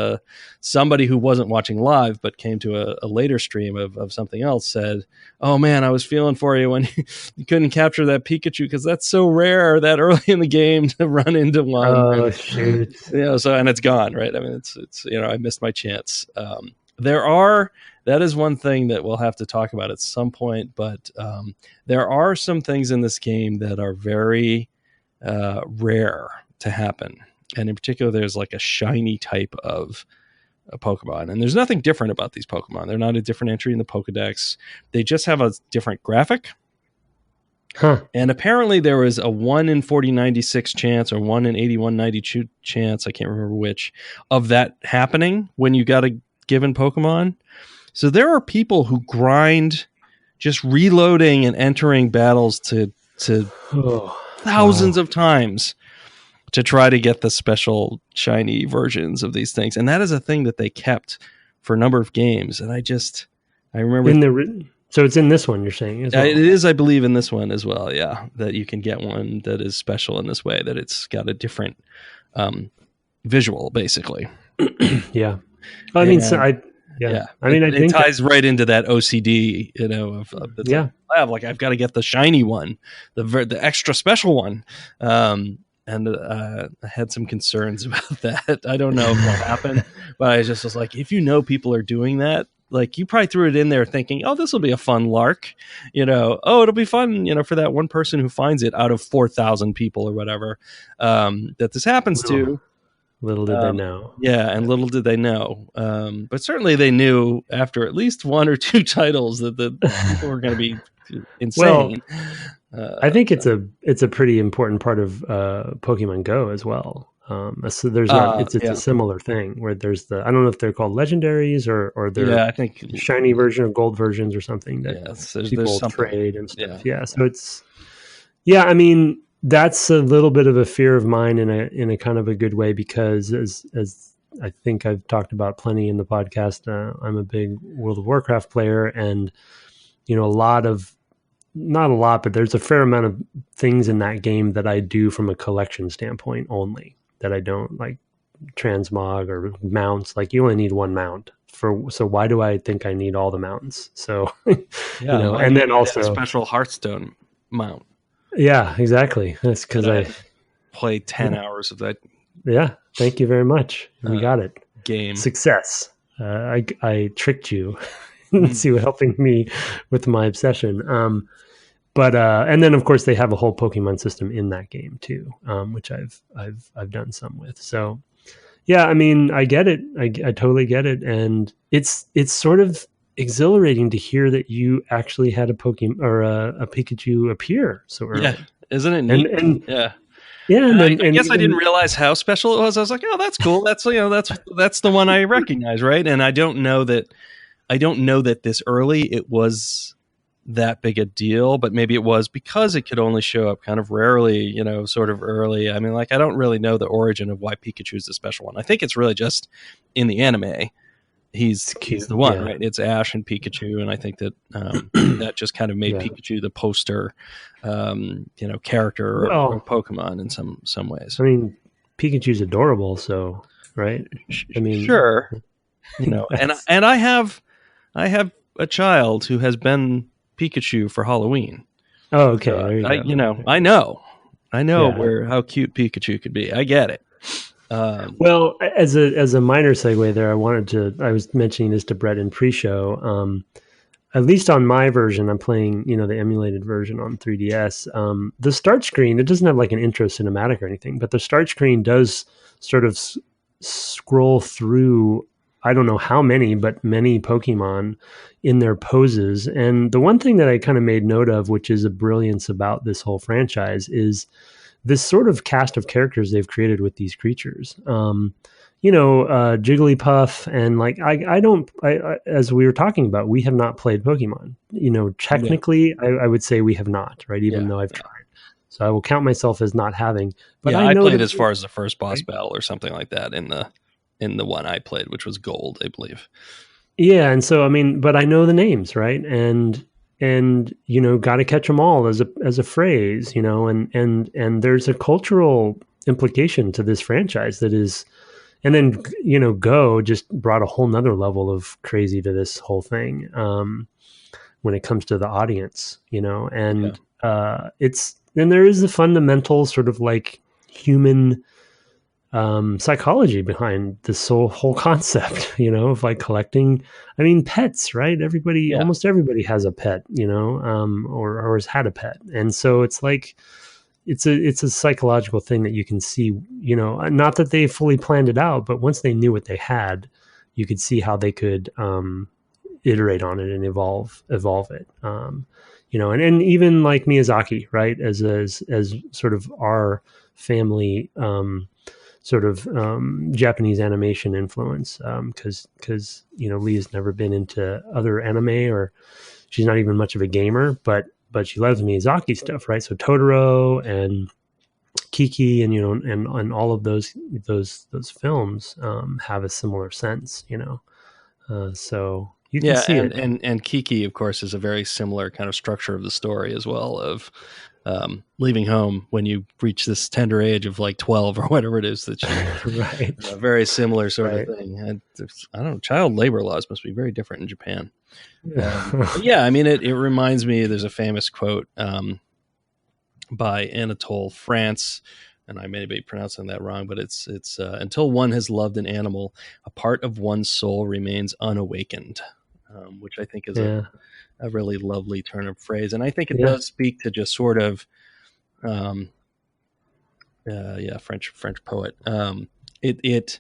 somebody who wasn't watching live but came to a later stream of something else said, "Oh man, I was feeling for you when you couldn't capture that Pikachu because that's so rare that early in the game to run into one." Oh shoot! And it's gone, right? I mean, it's I missed my chance. There are that is one thing that we'll have to talk about at some point. But there are some things in this game that are very rare to happen. And in particular, there's like a shiny type of a Pokemon. And there's nothing different about these Pokemon. They're not a different entry in the Pokedex. They just have a different graphic. Huh. And apparently there was a 1 in 4096 chance or 1 in 8192 chance, I can't remember which, of that happening when you got a given Pokemon. So there are people who grind just reloading and entering battles to thousands of times to try to get the special shiny versions of these things. And that is a thing that they kept for a number of games. And I remember... So it's in this one, you're saying? As well. It is, I believe, in this one as well, yeah, that you can get one that is special in this way, that it's got a different visual, basically. Yeah. I mean, I mean, I think it ties right into that OCD, of the lab. Like, I've got to get the shiny one, the extra special one. And I had some concerns about that. I don't know if that'll happen, but I just was like, if people are doing that, like, you probably threw it in there thinking, oh, this will be a fun lark, it'll be fun, for that one person who finds it out of 4,000 people or whatever, that this happens to. Little did they know. Yeah, and little did they know. But certainly they knew after at least one or two titles that the people were going to be insane. Well, I think it's a pretty important part of Pokemon Go as well. So there's it's a similar thing where there's I don't know if they're called legendaries or they're I think shiny version or gold versions or something that people trade and stuff. Yeah. So I mean, that's a little bit of a fear of mine in a kind of a good way, because as I think I've talked about plenty in the podcast, I'm a big World of Warcraft player, and not a lot, but there's a fair amount of things in that game that I do from a collection standpoint only, that I don't like transmog or mounts. Like, you only need one mount so why do I think I need all the mounts? So, and then also a special Hearthstone mount. Yeah, exactly. That's because I played 10 hours of that. Yeah. Thank you very much. We got it. Game success. I tricked you into helping me with my obsession. But and then of course they have a whole Pokemon system in that game too, which I've done some with. So yeah, I mean, I get it. I totally get it, and it's sort of exhilarating to hear that you actually had a Pokemon or a Pikachu appear so early. Yeah, isn't it neat? And yeah. Yeah, I guess I didn't realize how special it was. I was like, "Oh, that's cool. That's that's the one I recognize, right?" And I don't know that this early it was that big a deal, but maybe it was because it could only show up kind of rarely, sort of early. I mean, like, I don't really know the origin of why Pikachu is the special one. I think it's really just in the anime. He's the one, right? It's Ash and Pikachu, and I think that that just kind of made Pikachu the poster, character or Pokemon in some ways. I mean, Pikachu's adorable, so right? I mean, sure, and I have a child who has been Pikachu for Halloween. Oh, okay. There you go. I know how cute Pikachu could be. I get it. Well, as a minor segue there, I was mentioning this to Brett in pre-show. At least on my version, I'm playing, the emulated version on 3DS. The start screen, it doesn't have like an intro cinematic or anything, but the start screen does sort of scroll through, I don't know how many, but many Pokemon in their poses. And the one thing that I kind of made note of, which is a brilliance about this whole franchise, is this sort of cast of characters they've created with these creatures. Jigglypuff, and like, I as we were talking about, we have not played Pokemon. Technically, I would say we have not, right? Even though I've tried. So I will count myself as not having. But I played as far as the first boss battle or something like that in the one I played, which was Gold, I believe. Yeah, and so I mean, but I know the names, right? And got to catch them all as a phrase, and there's a cultural implication to this franchise that is, and then Go just brought a whole nother level of crazy to this whole thing when it comes to the audience, and there is the fundamental sort of like human psychology behind this whole concept, of like collecting. I mean, pets, right? Almost everybody has a pet, or has had a pet, and so it's like it's a psychological thing that you can see. Not that they fully planned it out, but once they knew what they had, you could see how they could iterate on it and evolve it. And even like Miyazaki, right? As sort of our family. Sort of Japanese animation influence, because Lee's never been into other anime, or she's not even much of a gamer, but she loves Miyazaki stuff, right? So Totoro and Kiki and and all of those films have a similar sense, so you can see it. And Kiki, of course, is a very similar kind of structure of the story as well, of leaving home when you reach this tender age of like 12 or whatever it is that you right. A very similar sort of thing. And I don't know, child labor laws must be very different in Japan. I mean, it reminds me, there's a famous quote by Anatole France, and I may be pronouncing that wrong, but it's until one has loved an animal, a part of one's soul remains unawakened, which I think is a really lovely turn of phrase. And I think it does speak to just sort of, French poet. It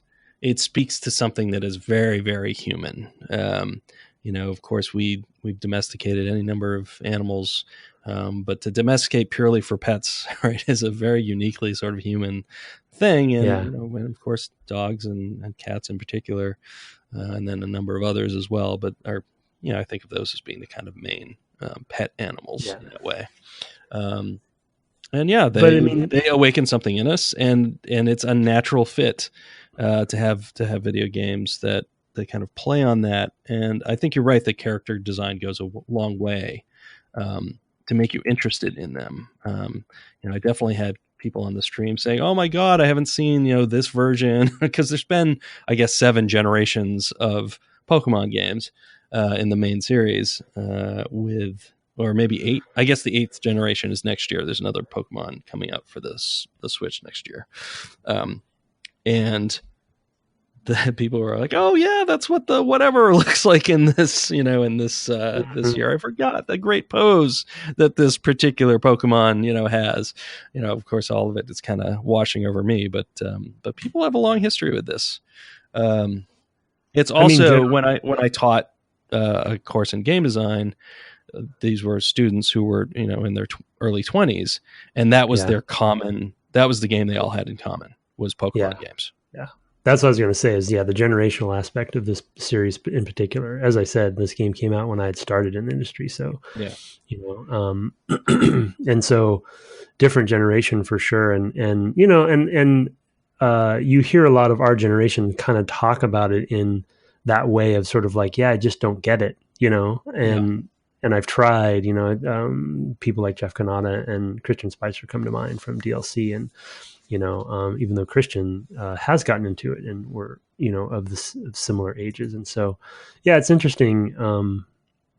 speaks to something that is very, very human. Of course we've domesticated any number of animals, but to domesticate purely for pets, right, is a very uniquely sort of human thing. And, and of course dogs and cats in particular, and then a number of others as well, but are, I think of those as being the kind of main pet animals in that way. They awaken something in us, and it's a natural fit to have video games that they kind of play on that. And I think you're right that character design goes a long way to make you interested in them. I definitely had people on the stream saying, "Oh my God, I haven't seen this version," because there's been, I guess, 7 generations of Pokemon games in the main series, or maybe 8. I guess the 8th generation is next year. There's another Pokemon coming up for the Switch next year. And the people were like, "Oh yeah, that's what the whatever looks like in this, this year. I forgot the great pose that this particular Pokemon, has." Of course, all of it is kind of washing over me, but people have a long history with this. It's also when I taught a course in game design, these were students who were in their early 20s, and that was that was the game they all had in common, was Pokemon games. Yeah. That's what I was going to say is, the generational aspect of this series in particular. As I said, this game came out when I had started in the industry. So, and so different generation for sure. And you hear a lot of our generation kind of talk about it in that way of sort of like, I just don't get it, and I've tried, people like Jeff Cannata and Christian Spicer come to mind from DLC, and, even though Christian has gotten into it and we're, of similar ages. And so, it's interesting. And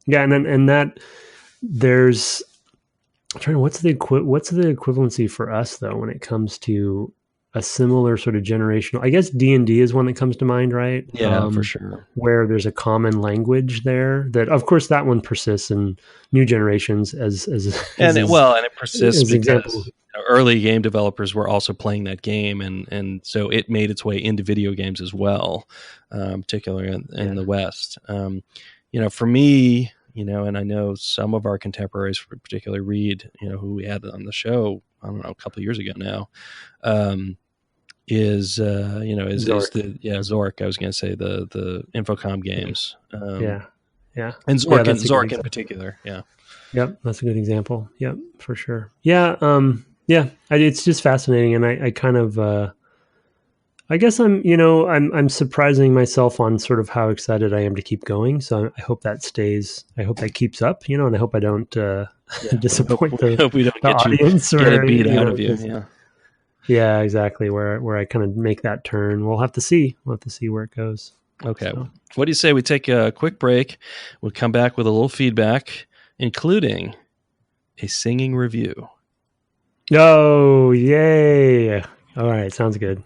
that there's, I'm trying to, what's the equivalency for us though, when it comes to a similar sort of generational, I guess D&D is one that comes to mind, right? Yeah, for sure. Where there's a common language there that, of course, that one persists in new generations it persists because early game developers were also playing that game, and so it made its way into video games as well, particularly in the West. For me, and I know some of our contemporaries, particularly Reed, who we had on the show, I don't know, a couple of years ago now, is Zork. I was going to say the Infocom games. And Zork in particular. Yeah. Yep. That's a good example. Yep, for sure. Yeah. It's just fascinating. And I kind of, I guess I'm surprising myself on sort of how excited I am to keep going. So I hope that stays. I hope that keeps up. And I hope I don't disappoint the audience. Get it beat out of you. Yeah, exactly. Where I kind of make that turn. We'll have to see. We'll have to see where it goes. Okay. So. What do you say we take a quick break? We'll come back with a little feedback, including a singing review. Oh, yay. All right. Sounds good.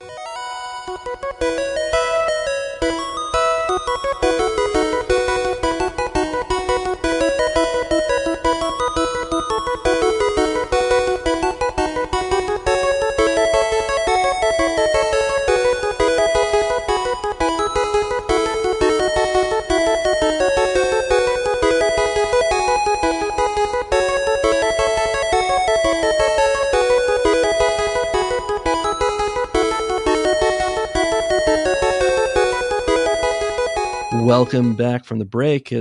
welcome back from the break.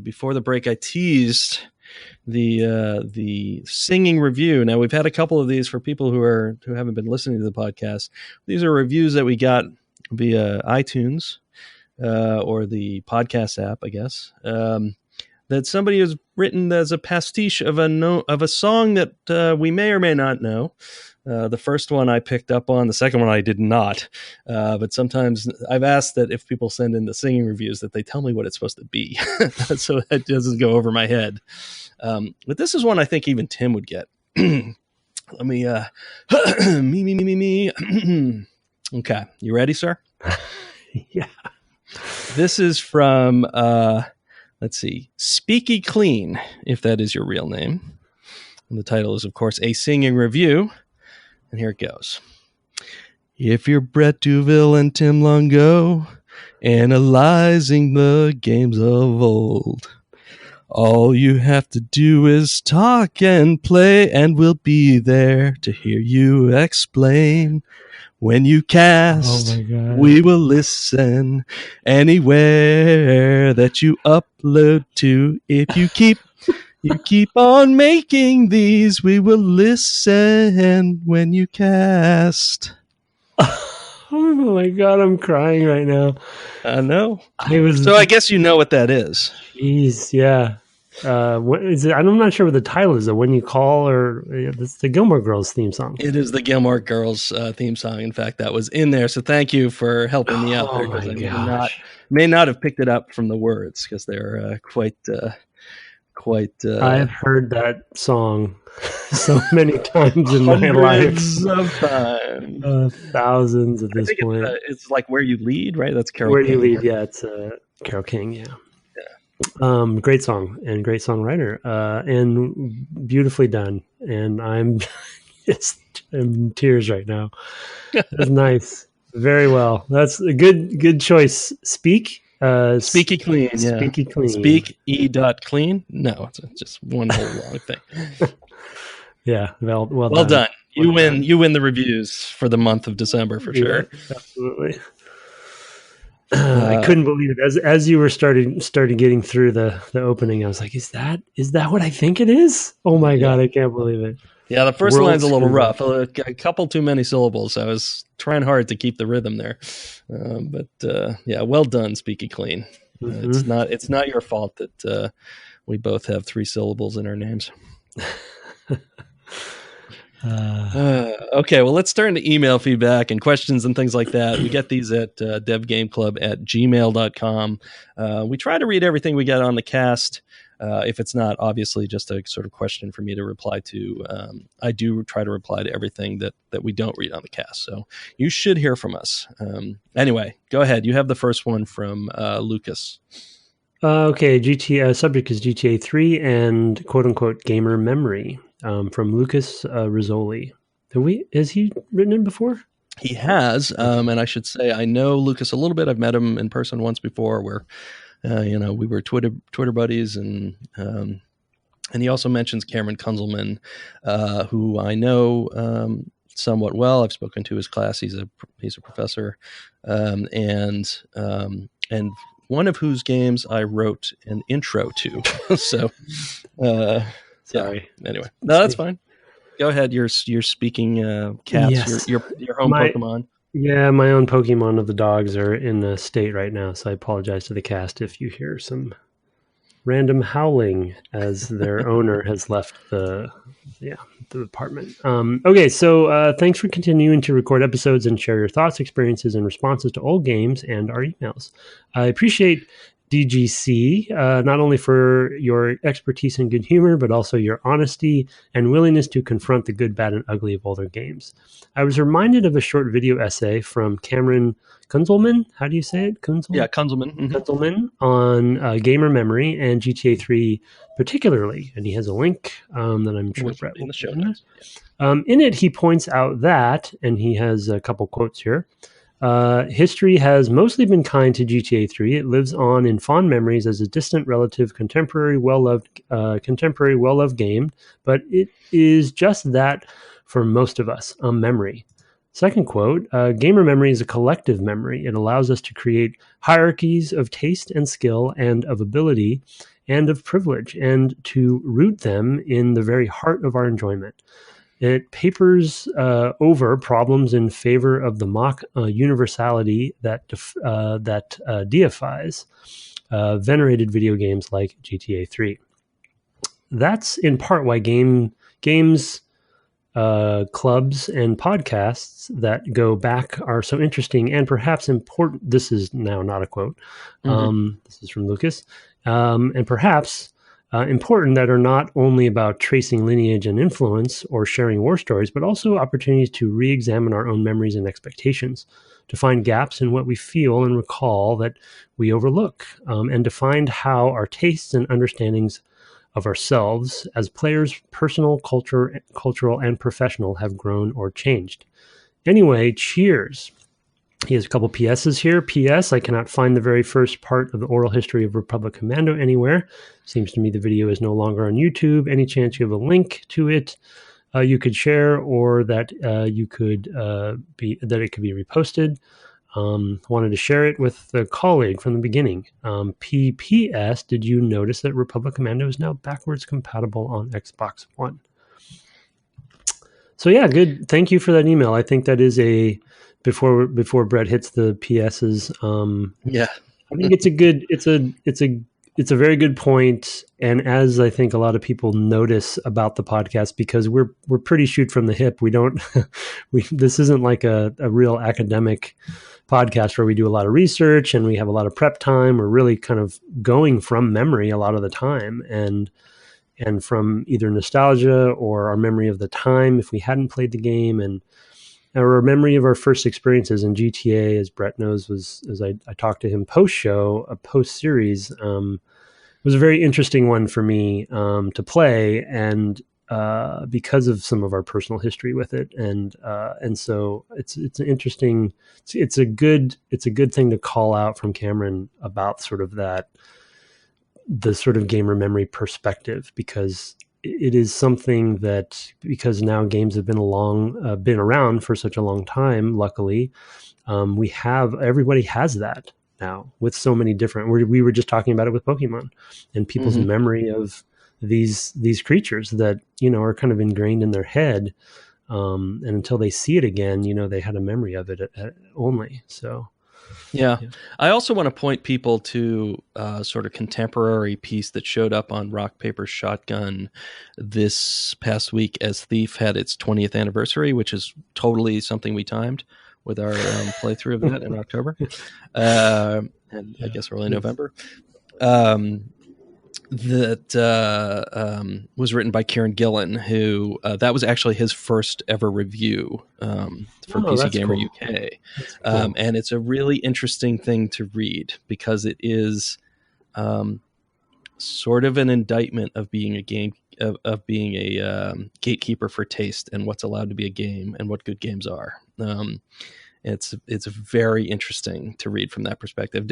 Before the break, I teased the singing review. Now, we've had a couple of these for people who haven't been listening to the podcast. These are reviews that we got via iTunes or the podcast app, I guess. That somebody has written as a pastiche of a song that we may or may not know. The first one I picked up on, the second one I did not. But sometimes I've asked that if people send in the singing reviews that they tell me what it's supposed to be, so that doesn't go over my head. But this is one I think even Tim would get. Let me, me. Okay, you ready, sir? Yeah. This is from, let's see, Speaky Clean, if that is your real name. And the title is, of course, A Singing Review. And here it goes. If you're Brett Duville and Tim Longo, analyzing the games of old, all you have to do is talk and play, and we'll be there to hear you explain. When you cast, we will listen anywhere that you upload to. If you keep on making these, we will listen when you cast. Oh my God, I'm crying right now. I know. So I guess you know what that is. Jeez, yeah. What is it? I'm not sure what the title is. When You Call, or it's the Gilmore Girls theme song. It is the Gilmore Girls theme song. In fact, that was in there. So thank you for helping me out there, because I may not have picked it up from the words, because they're quite. I've heard that song so many times in my life. Of times. Thousands at this point. It's like Where You Lead, right? That's Carole Where King. You Lead, yeah. It's Carole King, yeah. Great song and great songwriter, and beautifully done. And I'm just in tears right now. That's nice. Very well. That's a good choice. Speaky Clean, yeah. Speaky Clean. Speak.clean? No, it's just one whole long thing. Yeah, well done. You win the reviews for the month of December for sure. Absolutely. I couldn't believe it. As you were starting getting through the opening, I was like, is that what I think it is? Oh my God, I can't believe it. Yeah, the first line's a little rough. A couple too many syllables. I was trying hard to keep the rhythm there. But well done, Speaky Clean. Mm-hmm. It's not your fault that we both have 3 syllables in our names. Okay, well, let's turn to email feedback and questions and things like that. We get these at devgameclub@gmail.com. We try to read everything we get on the cast. If it's not obviously just a sort of question for me to reply to, I do try to reply to everything that we don't read on the cast. So you should hear from us. Anyway, go ahead. You have the first one from Lucas. Okay, subject is GTA 3 and quote-unquote gamer memory from Lucas Rizzoli. Has he written it before? He has, and I should say I know Lucas a little bit. I've met him in person once before where we were Twitter buddies, and he also mentions Cameron Kunzelman, who I know somewhat well. I've spoken to his class. He's a professor, and one of whose games I wrote an intro to. So, sorry. Yeah. Anyway, no, that's fine. Go ahead. You're speaking cats. Yes. Your home Pokemon. Yeah, my own Pokemon of the dogs are in a state right now, so I apologize to the cast if you hear some random howling as their owner has left the apartment. Okay, so thanks for continuing to record episodes and share your thoughts, experiences, and responses to old games and our emails. I appreciate DGC, not only for your expertise and good humor, but also your honesty and willingness to confront the good, bad, and ugly of older games. I was reminded of a short video essay from Cameron Kunzelman. How do you say it? Kunzelman? Yeah, Kunzelman. Mm-hmm. Kunzelman on gamer memory and GTA 3 particularly. And he has a link that I'm sure Brett will in the show notes. In it, he points out that, and he has a couple quotes here, history has mostly been kind to GTA 3. It lives on in fond memories as a distant relative, contemporary, well-loved game, but it is just that for most of us, a memory. Second quote, gamer memory is a collective memory. It allows us to create hierarchies of taste and skill and of ability and of privilege and to root them in the very heart of our enjoyment. It papers over problems in favor of the mock universality that deifies venerated video games like GTA 3. That's in part why games clubs and podcasts that go back are so interesting and perhaps important. This is now not a quote. This is from Lucas. And perhaps important that are not only about tracing lineage and influence or sharing war stories, but also opportunities to re-examine our own memories and expectations, to find gaps in what we feel and recall that we overlook, and to find how our tastes and understandings of ourselves as players, personal, cultural, and professional, have grown or changed. Anyway, cheers. He has a couple PSs here. PS, I cannot find the very first part of the oral history of Republic Commando anywhere. Seems to me the video is no longer on YouTube. Any chance you have a link to it you could share, or that it could be reposted? Wanted to share it with the colleague from the beginning. PPS, did you notice that Republic Commando is now backwards compatible on Xbox One? So yeah, good. Thank you for that email. I think that is before Brett hits the PSs. Yeah, I think it's a very good point. And as I think a lot of people notice about the podcast, because we're pretty shoot from the hip. We don't, this isn't like a real academic podcast where we do a lot of research and we have a lot of prep time. We're really kind of going from memory a lot of the time, and from either nostalgia or our memory of the time if we hadn't played the game, and our memory of our first experiences in GTA, as Brett knows, was, as I talked to him post-show, a post-series, was a very interesting one for me to play, and because of some of our personal history with it, and so it's an interesting, it's a good thing to call out from Cameron about sort of that, the sort of gamer memory perspective, because it is something that, because now games have been around for such a long time, luckily, everybody has that now with so many different, we were just talking about it with Pokemon and people's memory of these creatures that, are kind of ingrained in their head. And until they see it again, they had a memory of it only. So, yeah. I also want to point people to a sort of contemporary piece that showed up on Rock, Paper, Shotgun this past week as Thief had its 20th anniversary, which is totally something we timed with our playthrough of that in October, and I guess early November. That was written by Kieran Gillen, who that was actually his first ever review for PC Gamer cool. UK. Cool. And it's a really interesting thing to read because it is sort of an indictment of being a gatekeeper for taste and what's allowed to be a game and what good games are. It's very interesting to read from that perspective.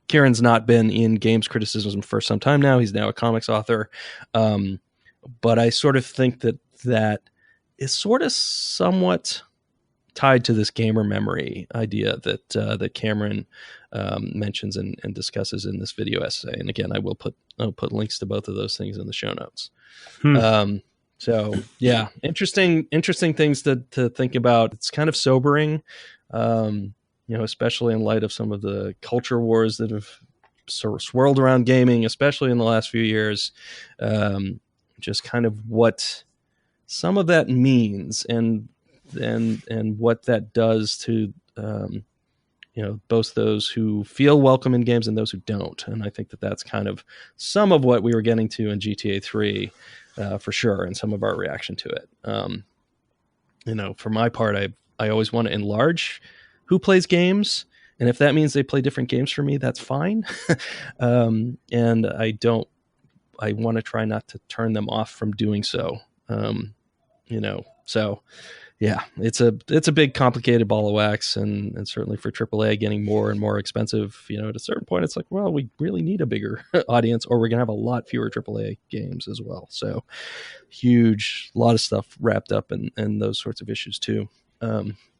Kieran's not been in games criticism for some time now. He's now a comics author. But I sort of think that is sort of somewhat tied to this gamer memory idea that Cameron mentions and discusses in this video essay. And again, I'll put links to both of those things in the show notes. So yeah, interesting things to think about. It's kind of sobering. Especially in light of some of the culture wars that have sort of swirled around gaming, especially in the last few years, just kind of what some of that means and what that does to, both those who feel welcome in games and those who don't. And I think that's kind of some of what we were getting to in GTA 3 for sure, and some of our reaction to it. For my part, I always want to enlarge who plays games, and if that means they play different games for me, that's fine. And I want to try not to turn them off from doing so. So yeah, it's a big complicated ball of wax, and certainly for AAA getting more and more expensive, at a certain point, it's like, well, we really need a bigger audience, or we're going to have a lot fewer AAA games as well. So a lot of stuff wrapped up in those sorts of issues too.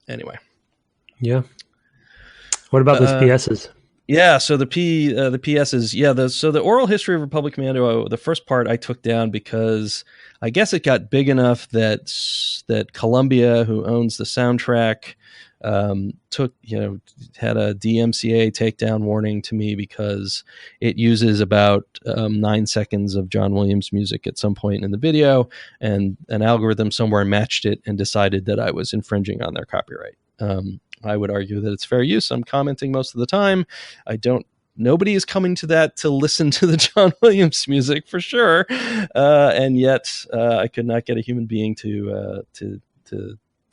Anyway. Yeah. What about those PSs? Yeah, so the PS is so the oral history of Republic Commando, the first part I took down because I guess it got big enough that Columbia, who owns the soundtrack, had a DMCA takedown warning to me because it uses about 9 seconds of John Williams music at some point in the video, and an algorithm somewhere matched it and decided that I was infringing on their copyright. I would argue that it's fair use. I'm commenting most of the time. Nobody is coming to that to listen to the John Williams music for sure. And yet I could not get a human being to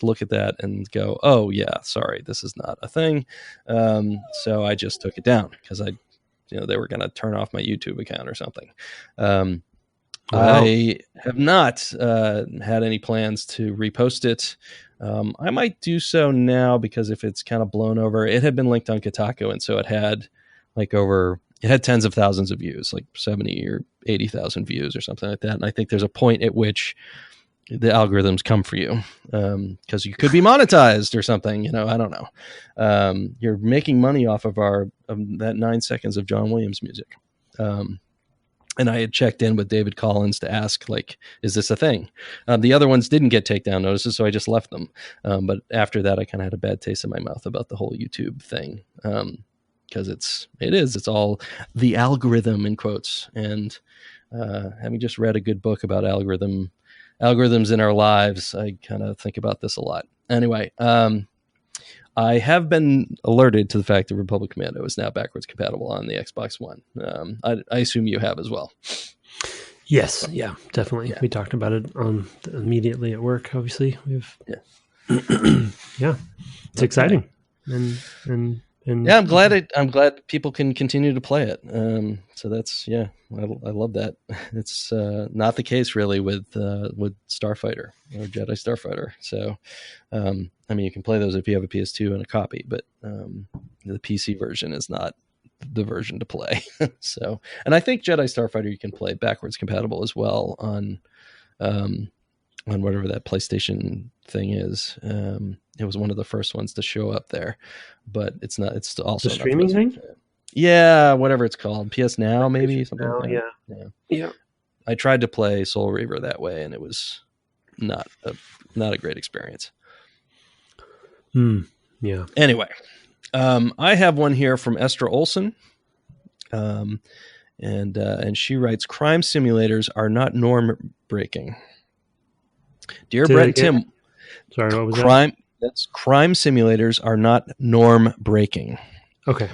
look at that and go, oh yeah, sorry, this is not a thing. So I just took it down because they were going to turn off my YouTube account or something. Wow. I have not had any plans to repost it. I might do so now because if it's kind of blown over, it had been linked on Kotaku, and so it had tens of thousands of views, like 70 or 80,000 views or something like that. And I think there's a point at which the algorithms come for you because you could be monetized or something. I don't know. You're making money off of that 9 seconds of John Williams music. And I had checked in with David Collins to ask, is this a thing? The other ones didn't get takedown notices, so I just left them. But after that, I kind of had a bad taste in my mouth about the whole YouTube thing because it's all the algorithm in quotes. And having just read a good book about algorithms in our lives, I kind of think about this a lot. Anyway, I have been alerted to the fact that Republic Commando is now backwards compatible on the Xbox One. I assume you have as well. Yes, yeah, definitely. Yeah. We talked about it immediately at work. Obviously, yeah, it's exciting, and yeah, I'm glad people can continue to play it. So that's I love that. It's not the case really with Starfighter or Jedi Starfighter. So you can play those if you have a PS2 and a copy, but the PC version is not the version to play. So, and I think Jedi Starfighter you can play backwards compatible as well on whatever that PlayStation thing is. It was one of the first ones to show up there, but it's not. It's also the streaming thing. Yeah, whatever it's called, PS Now maybe something now, like that. Yeah. I tried to play Soul Reaver that way, and it was not a great experience. Yeah. Anyway, I have one here from Esther Olson, and she writes, "Crime simulators are not norm breaking." Dear Brett and Tim, sorry, what was that? Crime simulators are not norm breaking. Okay.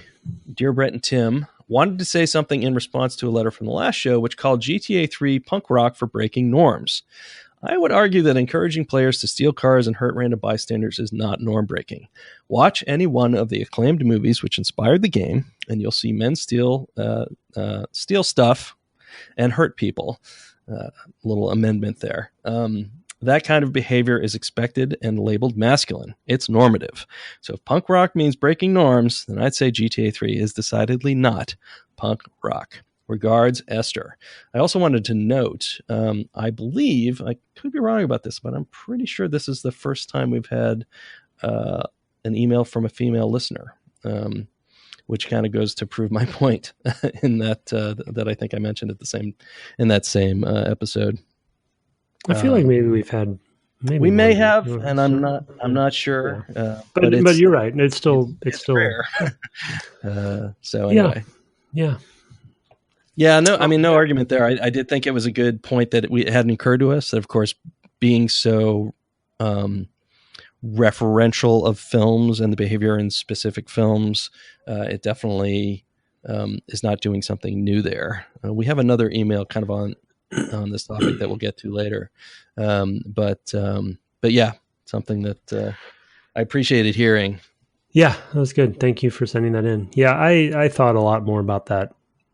Dear Brett and Tim, wanted to say something in response to a letter from the last show, which called GTA 3 punk rock for breaking norms. I would argue that encouraging players to steal cars and hurt random bystanders is not norm breaking. Watch any one of the acclaimed movies which inspired the game, and you'll see men steal stuff and hurt people. Little amendment there. That kind of behavior is expected and labeled masculine. It's normative. So if punk rock means breaking norms, then I'd say GTA 3 is decidedly not punk rock. Regards, Esther. I also wanted to note, I believe, I could be wrong about this, but I'm pretty sure this is the first time we've had an email from a female listener, which kind of goes to prove my point in that I think I mentioned in that same episode. I feel like maybe we've had. We may have, and I'm not sure. Yeah. But you're right. It's still rare. So anyway, yeah. No, I mean, no argument there. I did think it was a good point that it hadn't occurred to us that, of course, being so referential of films and the behavior in specific films, it definitely is not doing something new there. We have another email kind of on this topic that we'll get to later. But yeah, something that I appreciated hearing. Yeah, that was good. Thank you for sending that in. Yeah, I thought a lot more about that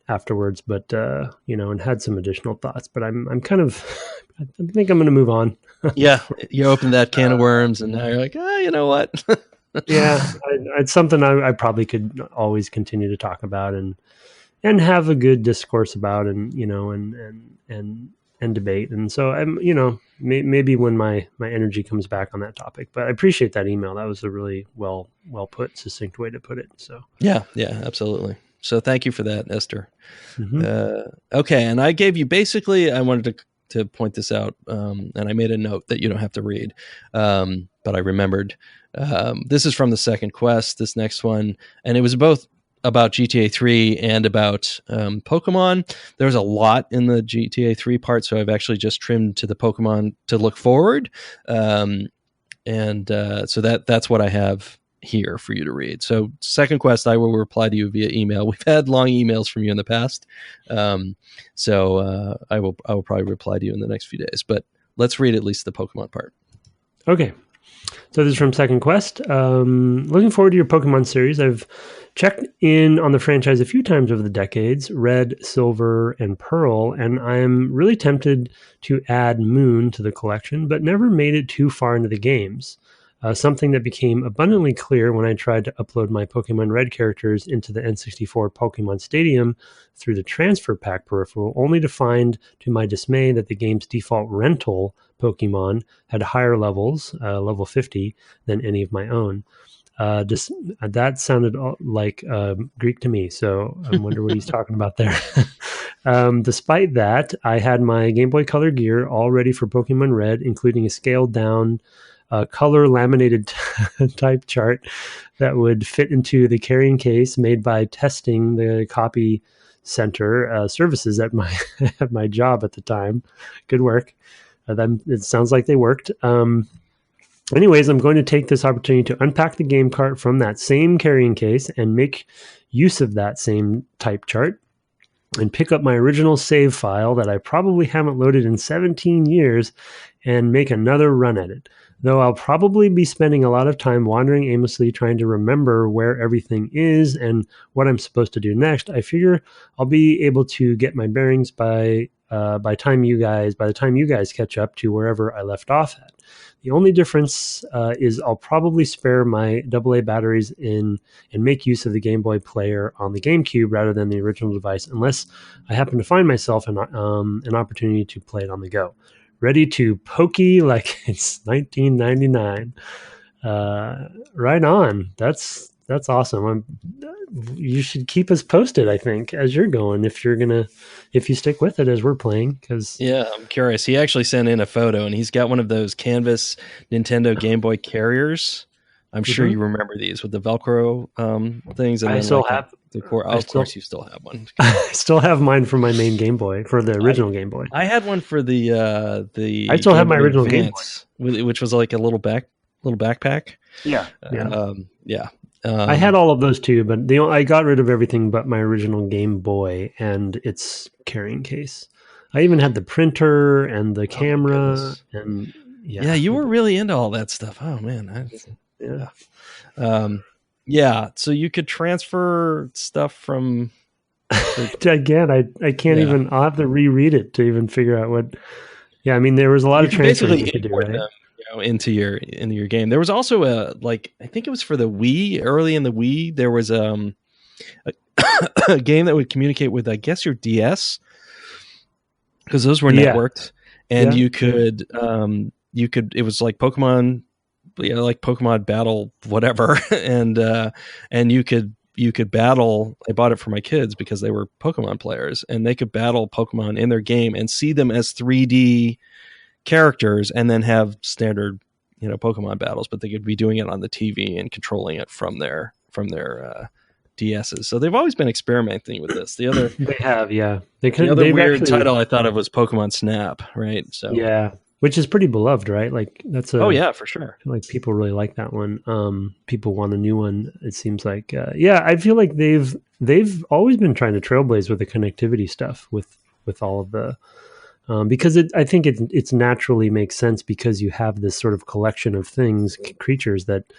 afterwards, but and had some additional thoughts, but I'm kind of, I think I'm going to move on. Yeah. You opened that can of worms and now you're like, you know what? Yeah. It's something I probably could always continue to talk about and have a good discourse about, and debate. And so I'm, maybe when my energy comes back on that topic, but I appreciate that email. That was a really well put, succinct way to put it. So yeah, absolutely. So thank you for that, Esther. Mm-hmm. Okay. And I gave you basically, I wanted to point this out, and I made a note that you don't have to read, but I remembered. This is from the second quest, this next one, and it was both about GTA 3 and about Pokemon. There's a lot in the GTA 3 part, so I've actually just trimmed to the Pokemon to look forward, and so that's what I have here for you to read. So second quest, I will reply to you via email. We've had long emails from you in the past, so I will probably reply to you in the next few days. But let's read at least the Pokemon part. Okay. So this is from Second Quest. Looking forward to your Pokemon series. I've checked in on the franchise a few times over the decades, Red, Silver, and Pearl, and I'm really tempted to add Moon to the collection, but never made it too far into the games. Something that became abundantly clear when I tried to upload my Pokemon Red characters into the N64 Pokemon Stadium through the transfer pack peripheral, only to find, to my dismay, that the game's default rental Pokemon had higher levels, level 50, than any of my own. That sounded like Greek to me, so I wonder what he's talking about there. Despite that, I had my Game Boy Color gear all ready for Pokemon Red, including a scaled down color laminated type chart that would fit into the carrying case made by testing the copy center services at my job at the time. Good work. It sounds like they worked. Anyways, I'm going to take this opportunity to unpack the game cart from that same carrying case and make use of that same type chart and pick up my original save file that I probably haven't loaded in 17 years and make another run at it. Though I'll probably be spending a lot of time wandering aimlessly trying to remember where everything is and what I'm supposed to do next, I figure I'll be able to get my bearings by the time you guys catch up to wherever I left off at. The only difference is I'll probably spare my AA batteries and make use of the Game Boy player on the GameCube rather than the original device, unless I happen to find myself an opportunity to play it on the go. Ready to pokey like it's 1999. Right on. That's awesome. You should keep us posted, I think, as you're going, if you stick with it as we're playing. Cause yeah, I'm curious. He actually sent in a photo, and he's got one of those canvas Nintendo Game Boy carriers. I'm sure you remember these with the Velcro things. And I still have the core. Of course, you still have one. I still have mine for my main Game Boy, for the original Game Boy. I had one for the. I still have my original Game Boy, which was like a little backpack. Yeah. Yeah. I had all of those too, but I got rid of everything but my original Game Boy and its carrying case. I even had the printer and the camera, and you were really into all that stuff. Oh man, yeah. So you could transfer stuff from. Again, I can't even. I'll have to reread it to even figure out what. Yeah, I mean, there was a lot of transferring you could do, right? Them, into your game. There was also I think it was for the Wii. Early in the Wii, there was a game that would communicate with, I guess, your DS, because those were networked, and you could it was like Pokemon, like Pokemon Battle whatever, and you could battle. I bought it for my kids because they were Pokemon players, and they could battle Pokemon in their game and see them as 3D characters, and then have standard Pokemon battles, but they could be doing it on the TV and controlling it from their DSs. So they've always been experimenting with this. The other weird title I thought of was Pokemon Snap, right? So which is pretty beloved, right? Like that's for sure. Like people really like that one. People want a new one. It seems like I feel like they've always been trying to trailblaze with the connectivity stuff with all of the. Because I think it's naturally makes sense, because you have this sort of collection of creatures that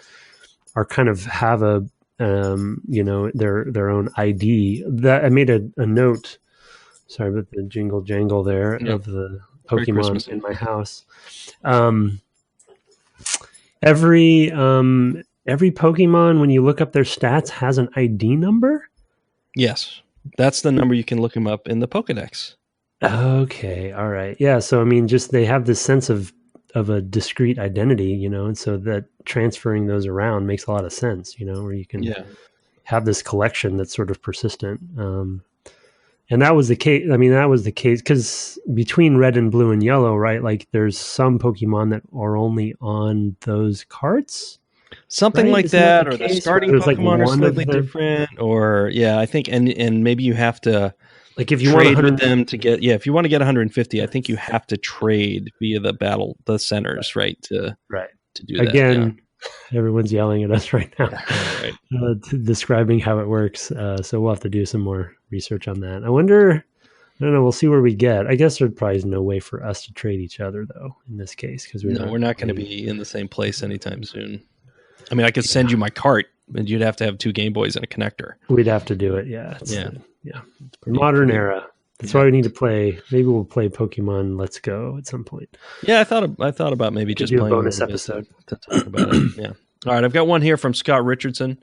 are kind of have a their own ID. That I made a note. Sorry about the jingle jangle there of the Pokemon in my house. Every Pokemon, when you look up their stats, has an ID number. Yes, that's the number you can look them up in the Pokedex. Okay, all right. Yeah, so I mean, just they have this sense of a discrete identity, and so that transferring those around makes a lot of sense, where you can Yeah. have this collection that's sort of persistent. And that was the case. I mean, that was the case because between red and blue and yellow, right? Like, there's some Pokemon that are only on those carts, Something right? like Isn't that the that, or the case? Where starting there's like Pokemon are one slightly of the different, or yeah, I think, and maybe you have to like if you want trade with 100, them to get, yeah, if you want to get 150, I think you have to trade via the centers, right, right? to do that. Yeah. Again, everyone's yelling at us right now, Right. describing how it works. So we'll have to do some more research on that. I wonder. I don't know. We'll see where we get. I guess there probably is no way for us to trade each other, though, in this case, because We're not going to be in the same place anytime soon. I mean, I could send you my cart, but you'd have to have 2 Game Boys and a connector. We'd have to do it. Yeah. Modern era. That's why we need to play. Maybe we'll play Pokemon Let's Go at some point. Yeah, I thought about maybe just do a playing bonus a little bit episode to talk about it. Yeah. All right, I've got one here from Scott Richardson.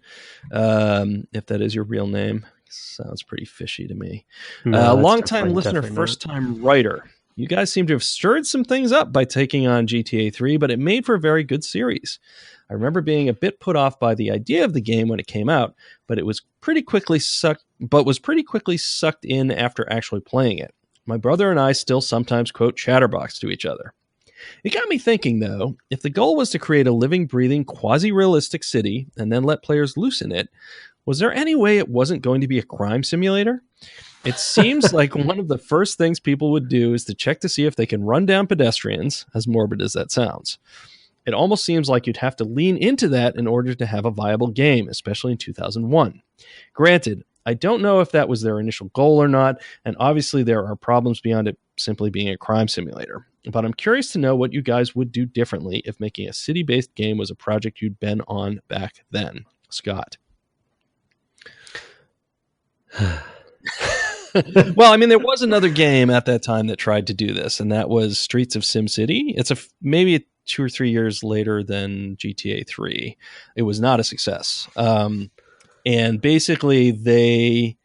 If that is your real name, sounds pretty fishy to me. No, long-time listener, first-time writer. You guys seem to have stirred some things up by taking on GTA 3, but it made for a very good series. I remember being a bit put off by the idea of the game when it came out, but was pretty quickly sucked in after actually playing it. My brother and I still sometimes quote Chatterbox to each other. It got me thinking, though, if the goal was to create a living, breathing, quasi-realistic city and then let players loose in it, was there any way it wasn't going to be a crime simulator? It seems like one of the first things people would do is to check to see if they can run down pedestrians, as morbid as that sounds. It almost seems like you'd have to lean into that in order to have a viable game, especially in 2001. Granted, I don't know if that was their initial goal or not, and obviously there are problems beyond it simply being a crime simulator. But I'm curious to know what you guys would do differently if making a city-based game was a project you'd been on back then. Scott. Well, I mean, there was another game at that time that tried to do this, and that was Streets of SimCity. It's maybe 2 or 3 years later than GTA 3. It was not a success. And basically, they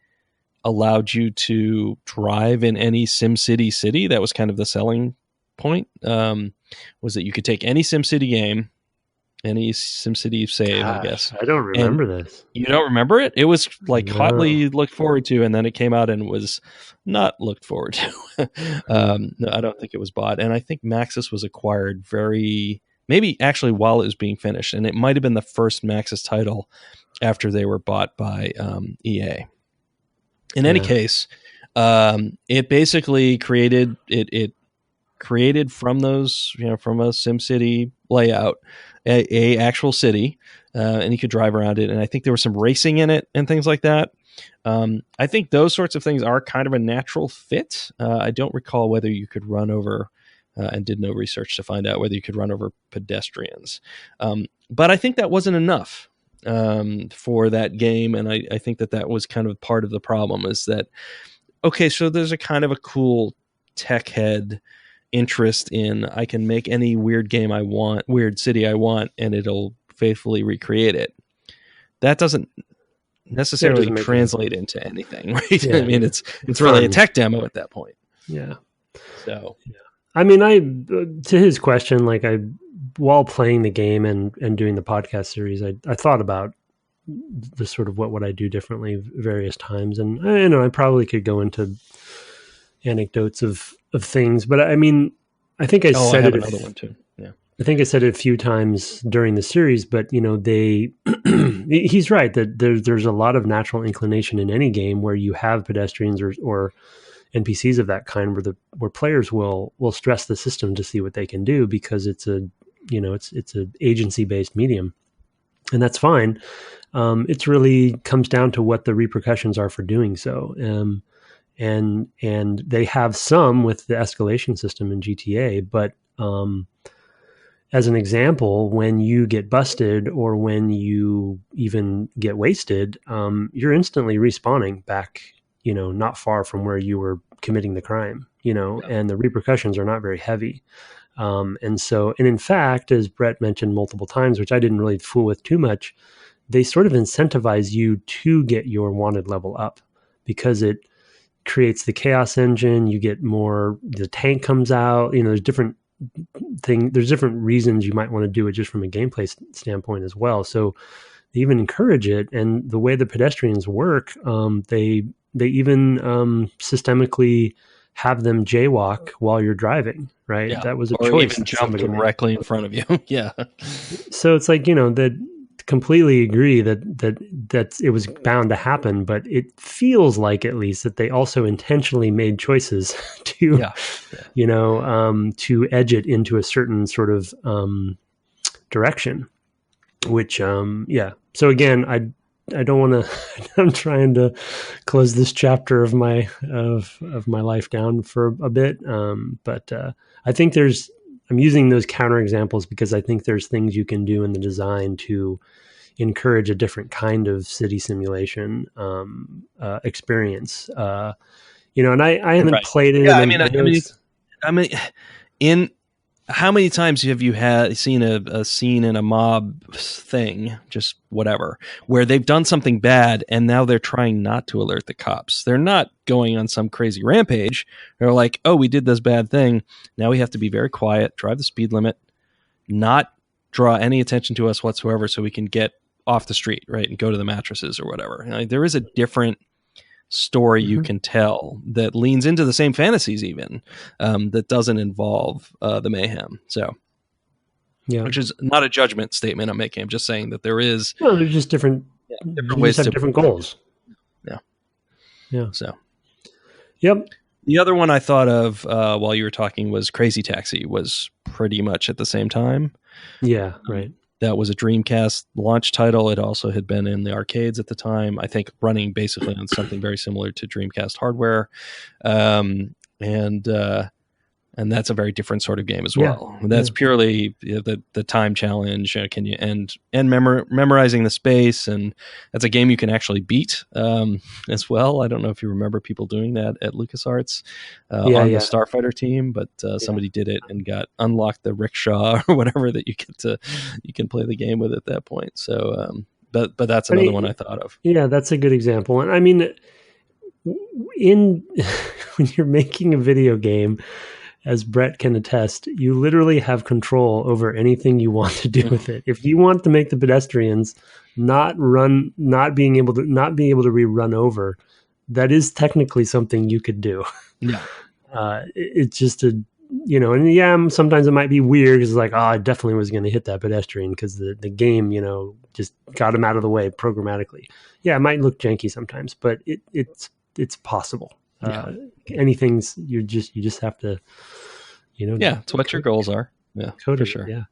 allowed you to drive in any SimCity city. That was kind of the selling point, was that you could take any SimCity game, any SimCity save, I guess. I don't remember this. You don't remember it? It was like hotly looked forward to, and then it came out and was not looked forward to. No, I don't think it was bought. And I think Maxis was acquired maybe actually while it was being finished. And it might have been the first Maxis title after they were bought by EA. In any case, it basically created from those, from a SimCity layout, a actual city, and you could drive around it. And I think there was some racing in it and things like that. I think those sorts of things are kind of a natural fit. I don't recall whether you could run over, and did no research to find out whether you could run over pedestrians. But I think that wasn't enough for that game. And I think that was kind of part of the problem, is that, okay, so there's a kind of a cool tech head interest in, I can make any weird game I want, weird city I want, and it'll faithfully recreate it. That doesn't necessarily translate into anything, right? Yeah. I mean, it's really a tech demo at that point. Yeah. So, I mean, to his question, like while playing the game and doing the podcast series, I thought about the sort of what would I do differently various times, and I probably could go into anecdotes of things, but I mean, I think I said it. Another one too. Yeah, I think I said it a few times during the series, but he's right that there's a lot of natural inclination in any game where you have pedestrians or NPCs of that kind, where players will stress the system to see what they can do, because it's an agency based medium, and that's fine. It really comes down to what the repercussions are for doing so. And they have some with the escalation system in GTA, but as an example, when you get busted or when you even get wasted, you're instantly respawning back, not far from where you were committing the crime, and the repercussions are not very heavy. And in fact, as Brett mentioned multiple times, which I didn't really fool with too much, they sort of incentivize you to get your wanted level up, because it creates the chaos engine. You get more, the tank comes out, there's different reasons you might want to do it just from a gameplay standpoint as well. So they even encourage it. And the way the pedestrians work, they even systemically have them jaywalk while you're driving, right? Yeah. That was a or choice. Even jump directly in front of you. Yeah. So it's like, that completely agree that it was bound to happen, but it feels like at least that they also intentionally made choices to, to edge it into a certain sort of direction, which, So again, I don't want to, I'm trying to close this chapter of my life down for a bit. But I think I'm using those counterexamples because I think there's things you can do in the design to encourage a different kind of city simulation experience. And I haven't played it. Yeah, I mean, in how many times have you seen a scene in a mob thing, just whatever, where they've done something bad and now they're trying not to alert the cops? They're not going on some crazy rampage. They're like, oh, we did this bad thing. Now we have to be very quiet, drive the speed limit, not draw any attention to us whatsoever so we can get off the street, right, and go to the mattresses or whatever. There is a different story you can tell that leans into the same fantasies even, that doesn't involve the mayhem. So, which is not a judgment statement I'm making. I'm just saying that there is. No, they're just different ways to have different goals. Yeah. So, yep. The other one I thought of while you were talking was Crazy Taxi. Was pretty much at the same time. Yeah. Right. That was a Dreamcast launch title. It also had been in the arcades at the time, I think running basically on something very similar to Dreamcast hardware. And that's a very different sort of game as well. That's purely the time challenge. Can you memorizing the space, and that's a game you can actually beat as well. I don't know if you remember people doing that at LucasArts on the Starfighter team, but somebody did it and unlocked the rickshaw or whatever that you can play the game with at that point. So, but that's another one I thought of. Yeah, that's a good example. And I mean, when you're making a video game, as Brett can attest, you literally have control over anything you want to do with it. If you want to make the pedestrians not being able to be run over, that is technically something you could do. Yeah. It's just sometimes it might be weird because I definitely was going to hit that pedestrian because the game, just got him out of the way programmatically. Yeah, it might look janky sometimes, but it's possible. Anything's you just have to it's what your goals are. For sure.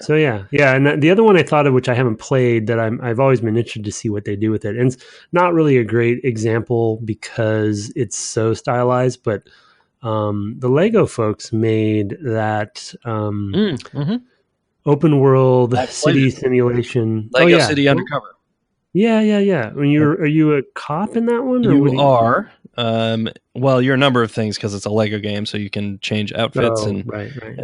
So and the other one I thought of, which I haven't played, that I've always been interested to see what they do with it, and it's not really a great example because it's so stylized, but the Lego folks made that open world city simulation, Lego City Undercover. Yeah. Are you a cop in that one? You are. Well, you're a number of things because it's a Lego game, so you can change outfits and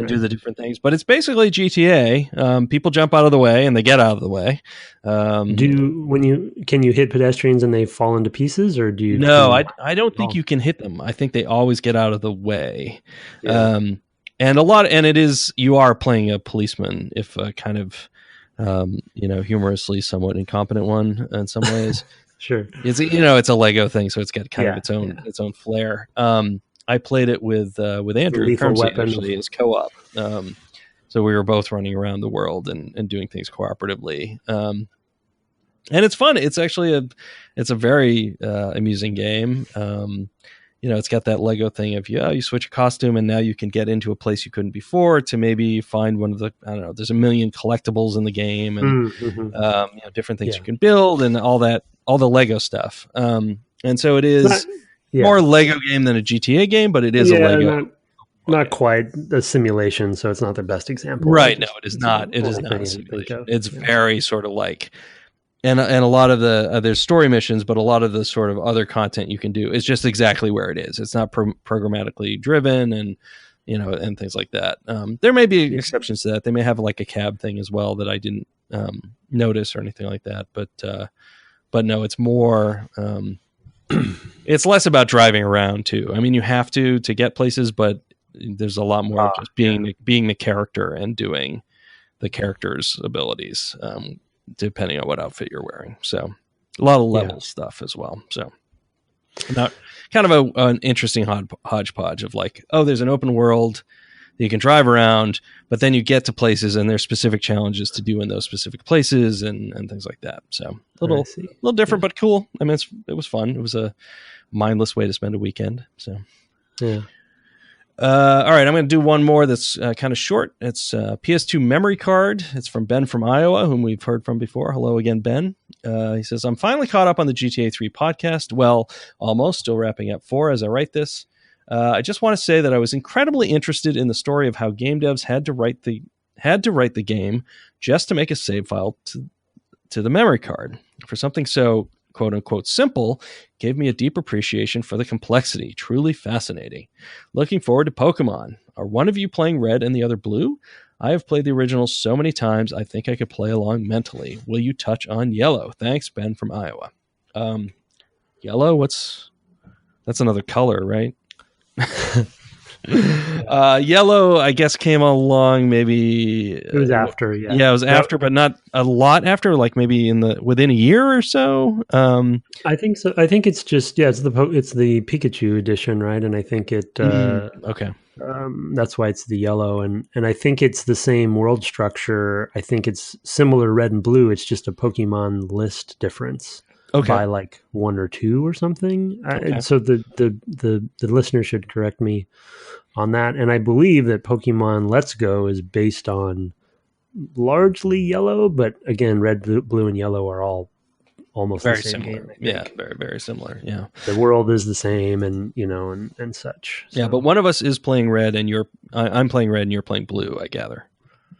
do the different things. But it's basically GTA. People jump out of the way and they get out of the way. Can you hit pedestrians and they fall into pieces, or do you? No, I don't think you can hit them. I think they always get out of the way. Yeah. And you are playing a policeman, if a kind of humorously somewhat incompetent one in some ways. Sure. It's it's a Lego thing, so it's got kind of its own flair. I played it with Andrew Kermsey, actually, as co-op. So we were both running around the world and doing things cooperatively. And it's fun. It's actually a very amusing game. It's got that Lego thing of you switch a costume and now you can get into a place you couldn't before to maybe find one of the, I don't know, there's a million collectibles in the game and different things you can build and all the Lego stuff. And so it is more a Lego game than a GTA game, but it is a Lego. Not quite a simulation, so it's not the best example. Right. No, it is not. It is not a simulation. It's very sort of like, and a lot of there's story missions, but a lot of the sort of other content you can do is just exactly where it is. It's not programmatically driven and things like that. There may be exceptions to that. They may have like a cab thing as well that I didn't notice or anything like that. But no, it's more It's less about driving around too. I mean, you have to get places, but there's a lot more of just being the character and doing the character's abilities, depending on what outfit you're wearing. So a lot of level stuff as well. So not kind of an interesting hodgepodge of like, oh, there's an open world that you can drive around, but then you get to places and there's specific challenges to do in those specific places and things like that. So a little different, but cool. I mean, it was fun. It was a mindless way to spend a weekend. So, yeah. All right, I'm going to do one more that's kind of short. It's a PS2 memory card. It's from Ben from Iowa, whom we've heard from before. Hello again, Ben. He says, I'm finally caught up on the GTA 3 podcast. Well, almost. Still wrapping up 4 as I write this. I just want to say that I was incredibly interested in the story of how game devs had to write the game just to make a save file to the memory card. For something so quote-unquote simple gave me a deep appreciation for the complexity. Truly fascinating. Looking forward to Pokemon. Are one of you playing Red and the other Blue? I have played the original so many times I think I could play along mentally. Will you touch on Yellow? Thanks, Ben from Iowa. Yellow? That's another color, right? Yellow, I guess, came along maybe it was after. It was after, but not a lot after, like maybe within a year or so. I think so. I think it's just it's the Pikachu edition, right? And I think it okay. That's why it's the yellow, and I think it's the same world structure. I think it's similar Red and Blue. It's just a Pokemon list difference. Okay. By like 1 or 2 or something. Okay. So the listener should correct me on that. And I believe that Pokemon Let's Go is based on largely Yellow, but again, Red, Blue, and Yellow are all almost very the same similar. game. Yeah, very, very similar. Yeah. The world is the same and and such. So. Yeah, but one of us is playing Red and I'm playing Red and you're playing Blue, I gather.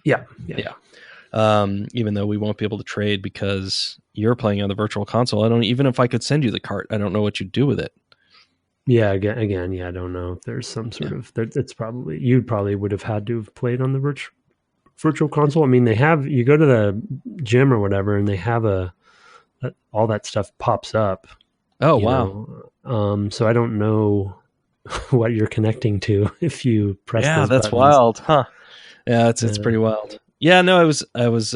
Yeah. Even though we won't be able to trade because you're playing on the virtual console. Even if I could send you the cart, I don't know what you'd do with it. Yeah, again, I don't know if there's some sort of, it's probably, you probably would have had to have played on the virtual console. I mean, you go to the gym or whatever and they have all that stuff pops up. Oh, wow. So I don't know what you're connecting to if you press those that's buttons. Wild, huh? Yeah, it's pretty wild. Yeah, no, I was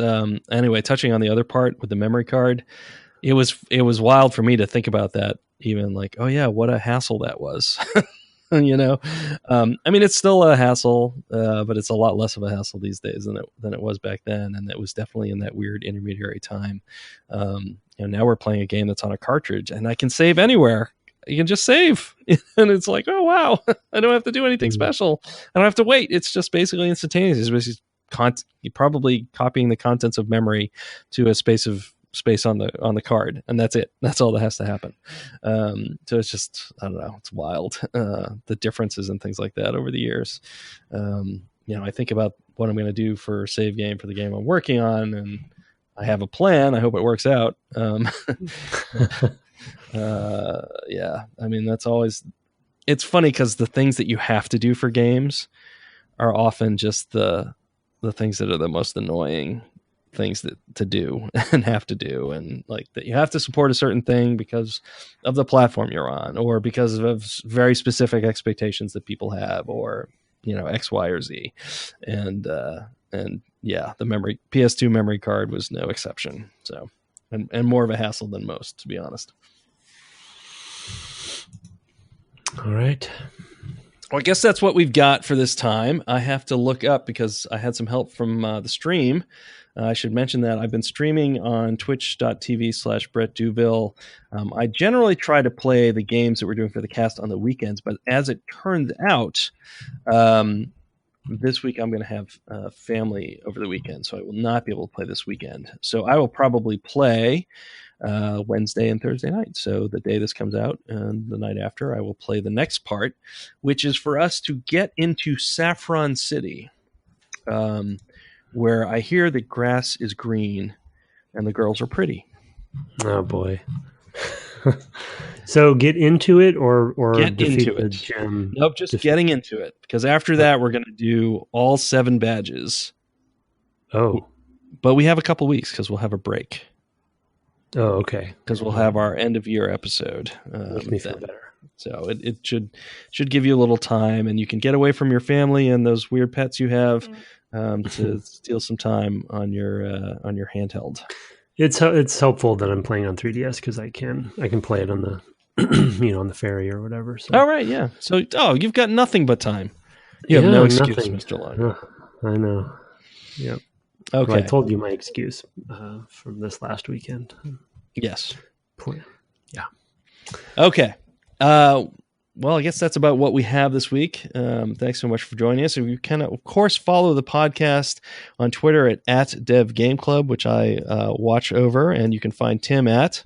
anyway, touching on the other part with the memory card. It was wild for me to think about that, even like, oh yeah, what a hassle that was. I mean, it's still a hassle, but it's a lot less of a hassle these days than it was back then, and it was definitely in that weird intermediary time. Now we're playing a game that's on a cartridge, and I can save anywhere. You can just save, and it's like, oh wow, I don't have to do anything special. I don't have to wait. It's just basically instantaneous. It's basically you're probably copying the contents of memory to a space on the card, and that's it. That's all that has to happen. So it's just, I don't know, it's wild, the differences and things like that over the years. I think about what I'm going to do for save game for the game I'm working on, and I have a plan. I hope it works out. I mean, that's always, it's funny because the things that you have to do for games are often just the things that are the most annoying things to do and have to do, and like that you have to support a certain thing because of the platform you're on, or because of very specific expectations that people have, or X, Y, or Z, and yeah, the PS2 memory card was no exception. So, and more of a hassle than most, to be honest. All right. Well, I guess that's what we've got for this time. I have to look up because I had some help from the stream. I should mention that I've been streaming on twitch.tv/Brett Duville. I generally try to play the games that we're doing for the cast on the weekends, but as it turns out, this week I'm going to have family over the weekend, so I will not be able to play this weekend. So I will probably play Wednesday and Thursday night. So the day this comes out and the night after, I will play the next part, which is for us to get into Saffron City, where I hear the grass is green and the girls are pretty. Oh boy. So get into it or get defeat into the it. gem? Nope, just getting into it. Because after that, we're going to do all 7 badges. Oh. But we have a couple weeks because we'll have a break. Oh, okay. Because we'll have our end of year episode. Makes me feel better. So it should give you a little time, and you can get away from your family and those weird pets you have to steal some time on your handheld. It's helpful that I'm playing on 3DS because I can play it on the on the ferry or whatever. So. All right, yeah. So you've got nothing but time. You have no excuse, nothing. Mr. Long. I know. Yep. Okay. Well, I told you my excuse from this last weekend. Yes. Yeah. Okay. Well, I guess that's about what we have this week. Thanks so much for joining us. And you can, of course, follow the podcast on Twitter at @DevGameClub, which I watch over. And you can find Tim at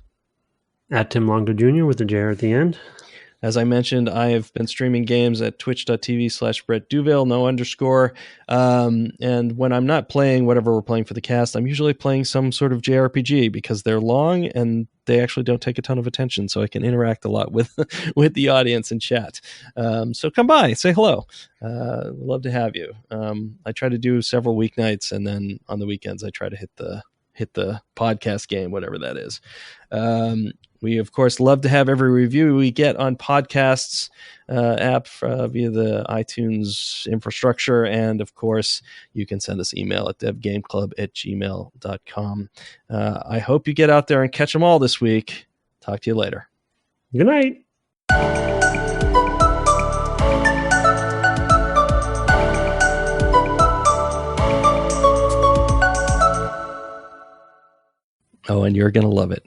Tim Longdo Jr. with the JR at the end. As I mentioned, I have been streaming games at twitch.tv/Brett Duville, no underscore. And when I'm not playing whatever we're playing for the cast, I'm usually playing some sort of JRPG because they're long and they actually don't take a ton of attention. So I can interact a lot with the audience and chat. So come by, say hello. Love to have you. I try to do several weeknights, and then on the weekends I try to hit the podcast game, whatever that is. We, of course, love to have every review we get on podcasts app via the iTunes infrastructure. And, of course, you can send us email at devgameclub@gmail.com. I hope you get out there and catch them all this week. Talk to you later. Good night. Oh, and you're going to love it.